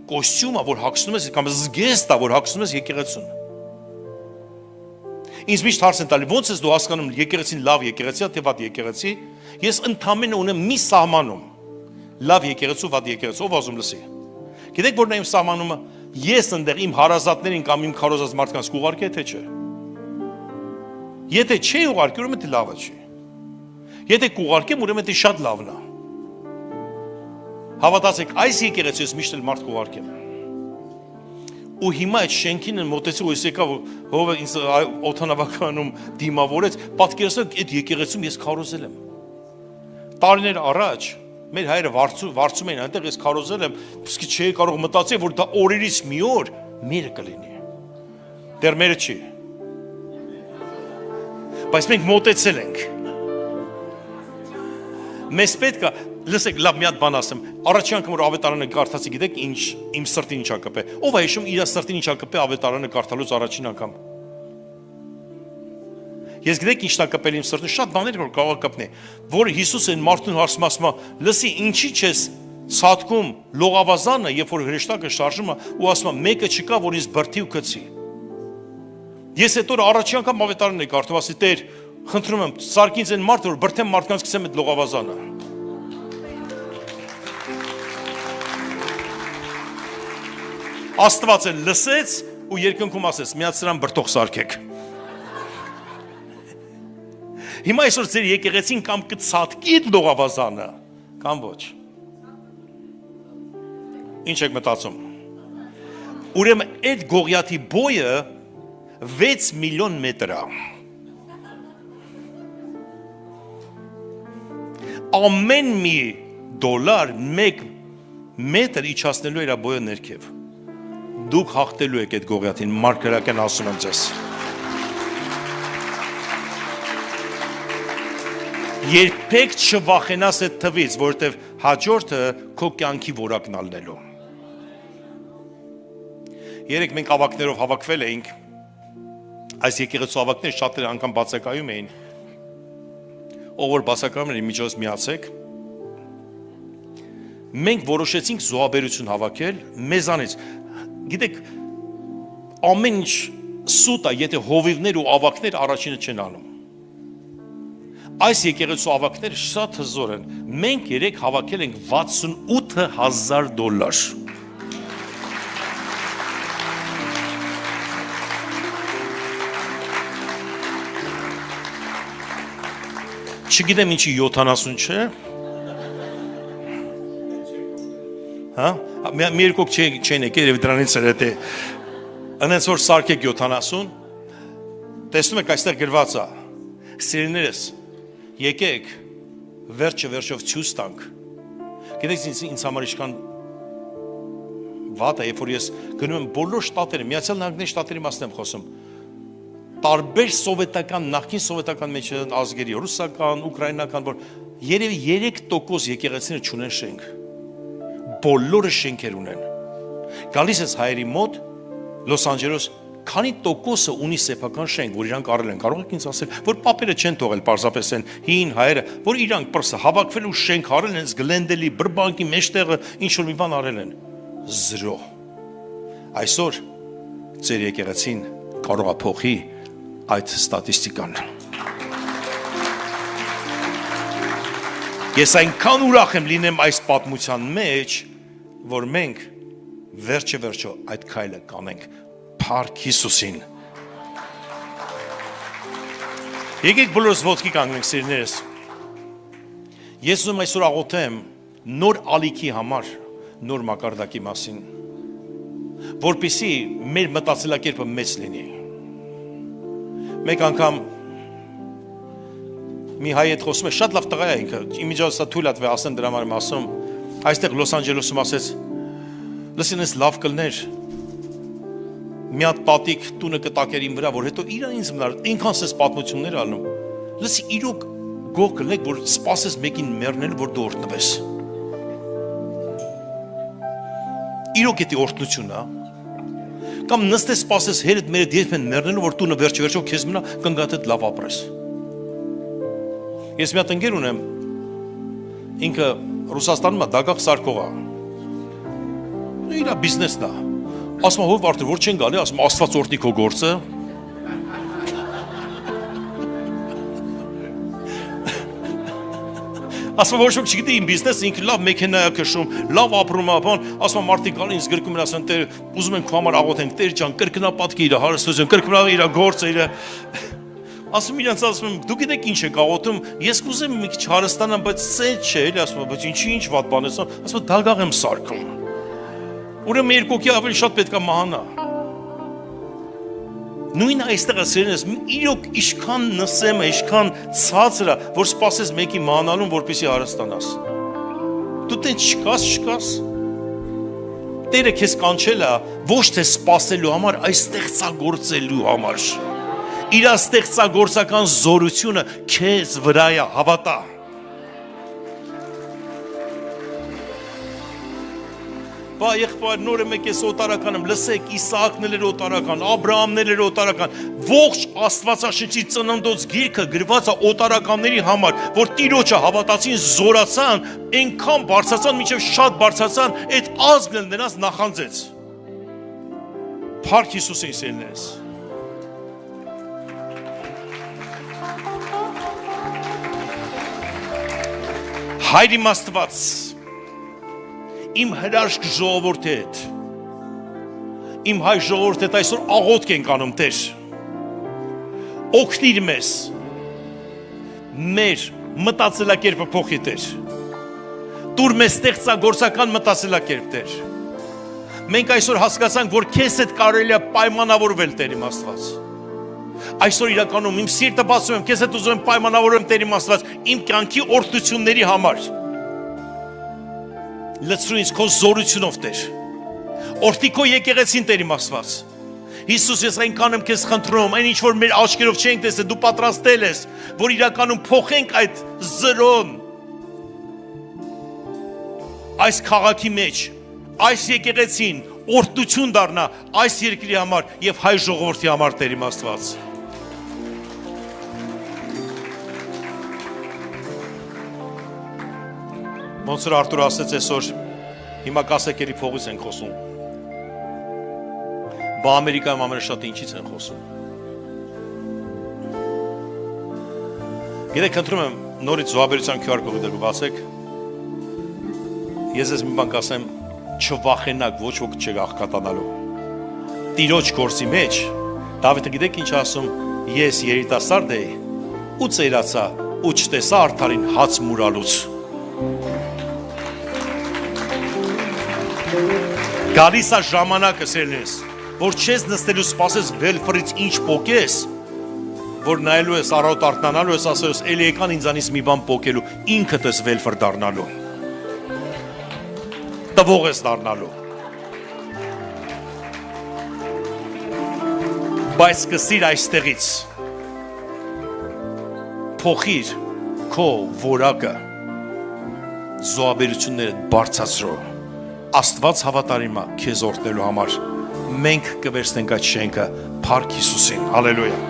կոստյում է, որ հագցնում ես, կամ զգեստ է, որ հագցնում ես եկեղեցուն։ Ինձ միշտ հարց են տալի, ո՞նց ես դու հասկանում եկեղեցին լավ եկեղեցի է, թե վատ եկեղեցի։ Ես ընդամենը ունեմ մի սահմանում։ Լավ եկեղեցու, վատ եկեղեցու, ով ուզում լսի։ Գիտեք որն է իմ սահմանումը, ես ընդեղ իմ հարազատներին կամ իմ քարոզած մարդկանց կուղարկե, թե չէ։ Եթե չի ուղարկի, ուրեմն դա լավը չի։ Եթե կուղարկեմ, ուրեմն դա շատ լավն է։ Հավատացեք, այս եկեղեցուց միշտ էլ մարդ կուղարկեմ։ Ու հիմա այդ շենքին մոտեցի, ու ես եկա, ով ինձ օդանավականում դիմավորեց, պատկերացրեք, այդ եկեղեցում ես քարոզել եմ։ Տարիներ առաջ մեր հայրը վարձում էին այնտեղ, ես քարոզել եմ, իսկ չէի կարող մտածել, որ դա օրերից մի օր մերը կլինի։ Դեռ մերը չի։ Բայց մենք մոտեցել ենք։ Մեզ պետք է, լսեք, լավ մի հատ բան ասեմ, առաջի անգամ որ ավետարանը կարդացի, գիտեք ինչ իմ սրտին ինչ ակպե։ Ով է հիշում իր սրտին ինչ ակպե ավետարանը կարդալուց առաջին անգամ։ Ես գիտեք ինչն է կպել իմ սրտին, շատ բաներ որ կարող կպնի, որ Հիսուսը այն մարդուն հարցում է, լսի, ինչի՞ չես ցածկում լողավազանը, երբ որ հրեշտակը շարժում է, ու ասում է, մեկը չկա, որ ինձ բրդի ու գցի։ Ես այդ օրը առաջի անգամ ավետարանն էի կարդում, ասի Տեր, խնդրում եմ, սարքի ինձ այն մարդը, որ բրդեմ մարդկանց գցեմ այդ լողավազանը։ Աստված էլ լսեց ու երկնքում ասեց, միած սրան բրդող սարքեք։ Հիմա այսօր ձեր եկեղեցին կամ կցածկի լողավազանը, կամ ոչ։ Ինչ եք մտածում։ Ուրեմն այդ Գողիաթի բոյը 6 միլիոն մետր է։ Ամեն մի դոլար 1 մետր իջացնելու իր բոյը ներքև։ Դուք հաղթելու եք այդ Գողիաթին, մարգարեական ասում եմ ձեզ։ Երբեք չվախենաս այդ թվից, որովհետև հաջորդը քո կյանքի որակն ալնելու։ Երեք մենք ավակներով հավաքվել էինք, այս եկեղեցու ավակները շատերը անգամ բացակայում էին, ով որ բացակայում էին միջոց միացեք, մենք որոշեցինք զոհաբերություն հավաքել մեզանից, գիտեք, ամեն ինչ սուտ է, եթե հովիվներ ու ավակներ առաջինը չեն անում։ Այս եկեղեցու ավակները շատ հզոր են, մենք երեք հավաքել ենք $68,000։ Չգիտեմ ինչի 70 չէ։ Հա? Մի երկոք չեն եկել եւ դրանից էր դա։ Անենց որ սարքեք 70, տեսնում եք այստեղ գրված է։ Սիրելիներս, եկեք վերջով ցույց տանք։ Գիտեք ինձ համար ինչքան վատ է, երբ որ ես գնում եմ բոլոր շտատերը, Միացյալ Նահանգների շտատերի մասն եմ խոսում։ Տարբեր սովետական, նախկին սովետական մեջ ազգերի, ռուսական, ուկրաինական, որ երևի 3% եկեղեցիները չունեն շենք։ Բոլորը շենքեր ունեն։ Գալիս ես հայերի մոտ, Լոս Անջելես, քանի տոկոսը ունի սեփական շենք, որ իրանք առել են, կարող եք ինձ ասել, որ պապերը չեն թողել, պարզապես են հին հայերը, որ իրանք պրսը հավաքվել ու շենք առել են, գլենդելի, բրբանկի մեջտեղը ինչ որ մի բան առել են։ 0։ Այսօր ձեր եկեղեցին կարող է փոխի այդ ստատիստիկան։ Ես այնքան ուրախ եմ լինեմ այս պատմության մեջ, որ մենք վերջը այդ քայլը կանենք Փառք Հիսուսին։ Եկեք բոլորս ոտքի կանգնենք, սիրելիներս։ Ես ուզում այսօր աղոթեմ նոր ալիքի համար, նոր մակարդակի մասին, որպեսզի մեր մտածելակերպը մեծ լինի։ Մեկ անգամ մի հայ հետ խոսում է, շատ լավ տղա է ինքը, իմիջիայլոց թույլ ատվե ասեմ դրա համար եմ ասում, այստեղ Լոս Անջելեսում ասեց, լսին ես լավ կլներ, մի հատ տատիկ տունը կտակերին վրա, որ հետո իր ինձ մնար, այնքան սես պատմություններ անում։ Լսի, իրոք գող կլեք, որ սպասես մեկին մեռնել, որ դու օրհնվես։ Իրոք էդի օրհնություն, հա։ Կամ նստես սպասես հերդ մերդ երբեն մեռնելու, որ տունը վերջը քեզ մնա, կնգաթդ լավ ապրես։ Ես մի հատ ընկեր ունեմ, ինքը Ռուսաստանում դագաղ սարքող է։ Իրա բիզնեսն է։ Ասում ով արդյոք որ չեն գալի, ասում Աստված օրհնի քո գործը։ Ասում ոչ ոք չգիտի իմ բիզնեսը, ինքը լավ մեքենա է քշում, լավ ապրում է, բան, ասում մարդիկ գալի ինձ գրկում են, ասեն Տեր, ուզում են քո համար աղոթենք, Տեր ջան, կրկնապատկի իր հարստություն, կրկնա իր գործը, իր ասում իրանց ասում եմ, դու գիտեք ինչ եք աղոթում, ես կուզեմ մի քիչ հարստանամ, բայց սետ չէ, էլի ասում եմ, բայց ինչ վատ բան ես, ասում եմ դալգաղ եմ սարքում։ Ուրեմն երկոքի ավելի շատ պետք է մահանա։ Նույն այստեղ ասերնես, իրոք իշքան նսեմ է, իշքան ցածր է, որ սպասես մեկի մահանալուն, որպեսզի հարստանաս։ Դու տենց չկաս։ Տերը քեզ կանչել է ոչ թե սպասելու համար, այլ ստեղծագործելու համար։ Իր ստեղծագործական զորությունը քեզ վրա է, հավատա։ Բա եղբայր նորը մեկ ես օտարական եմ, լսեք, Իսահակն էր օտարական, Աբրահամն էր օտարական, ողջ Աստվածաշնչի ծննդոց գիրքը գրված է օտարականների համար, որ Տիրոջը հավատացին, զորացան, այնքան բարձրացան, մինչև շատ բարձրացան, այդ ազգն էլ նրանց նախանձեց։ Փառք Հիսուսին սիրելիներս։ Հայր իմ Աստված, իմ հրաշք ժողովուրդի հետ, իմ հայ ժողովուրդի հետ այսօր աղոթք ենք անում, Տեր, օգնիր մեզ, մեր մտածելակերպը փոխի, Տեր, տուր մեզ ստեղծագործական մտածելակերպ, Տեր, մենք այսօր հասկացանք, որ քեզ հետ կարելի է պայմանավորվել, Տեր իմ Աստված, այսօր իրականում իմ սիրտը բացում եմ, քեզ հետ ուզում եմ պայմանավորեմ, Տեր իմ Աստված, իմ կյանքի օրհնությունների համար, լցրու ինձ քո զորությունով, Տեր, օրհնի քո եկեղեցին, Տեր իմ Աստված, Հիսուս, ես այնքան եմ քեզ խնդրում, այն ինչ որ մեր աչքերով չենք տեսել, դու պատրաստել ես, որ իրականում փոխենք այդ զրոն, այս քաղաքի մեջ, այս եկեղեցին օրհնություն դառնա այս երկրի համար եւ հայ ժողովրդի համար, Տեր իմ Աստված։ Ոնց որ Արտուր ասեց այսօր, հիմա կասեկերի փողից են խոսում։ Բա Ամերիկայում ամենաշատը ինչից են խոսում։ Գիտեք, խնդրում եմ նորից զոհաբերության QR կոդը դեռ բացեք։ Ես ես մի բան կասեմ, չվախենակ, ոչ ոք չեք աղքատանալու։ Տիրոջ գործի մեջ Դավիթը գիտեք ինչ ասում, ես երիտասարդ էի ու ծերացա ու չտեսա արդարին հաց մուրալուց։ Գալիս է ժամանակը, սերնես, որ չես նստելու սպասես վելֆրից ինչ պոկես, որ նայելու ես առավոտ արթնանալու ես, ասել ես, էլի եկան ինձանից մի բան պոկելու, ինքդ ես վելֆր դառնալու, տվող ես դառնալու, բայց սկսիր այստեղից, փոխիր քո որակը, զոհաբերությունները բարձրացրու, Աստված հավատարիմ է քեզ օրհնելու համար, մենք կվերցնենք այդ շենքը, փառք Հիսուսին, հալելույա։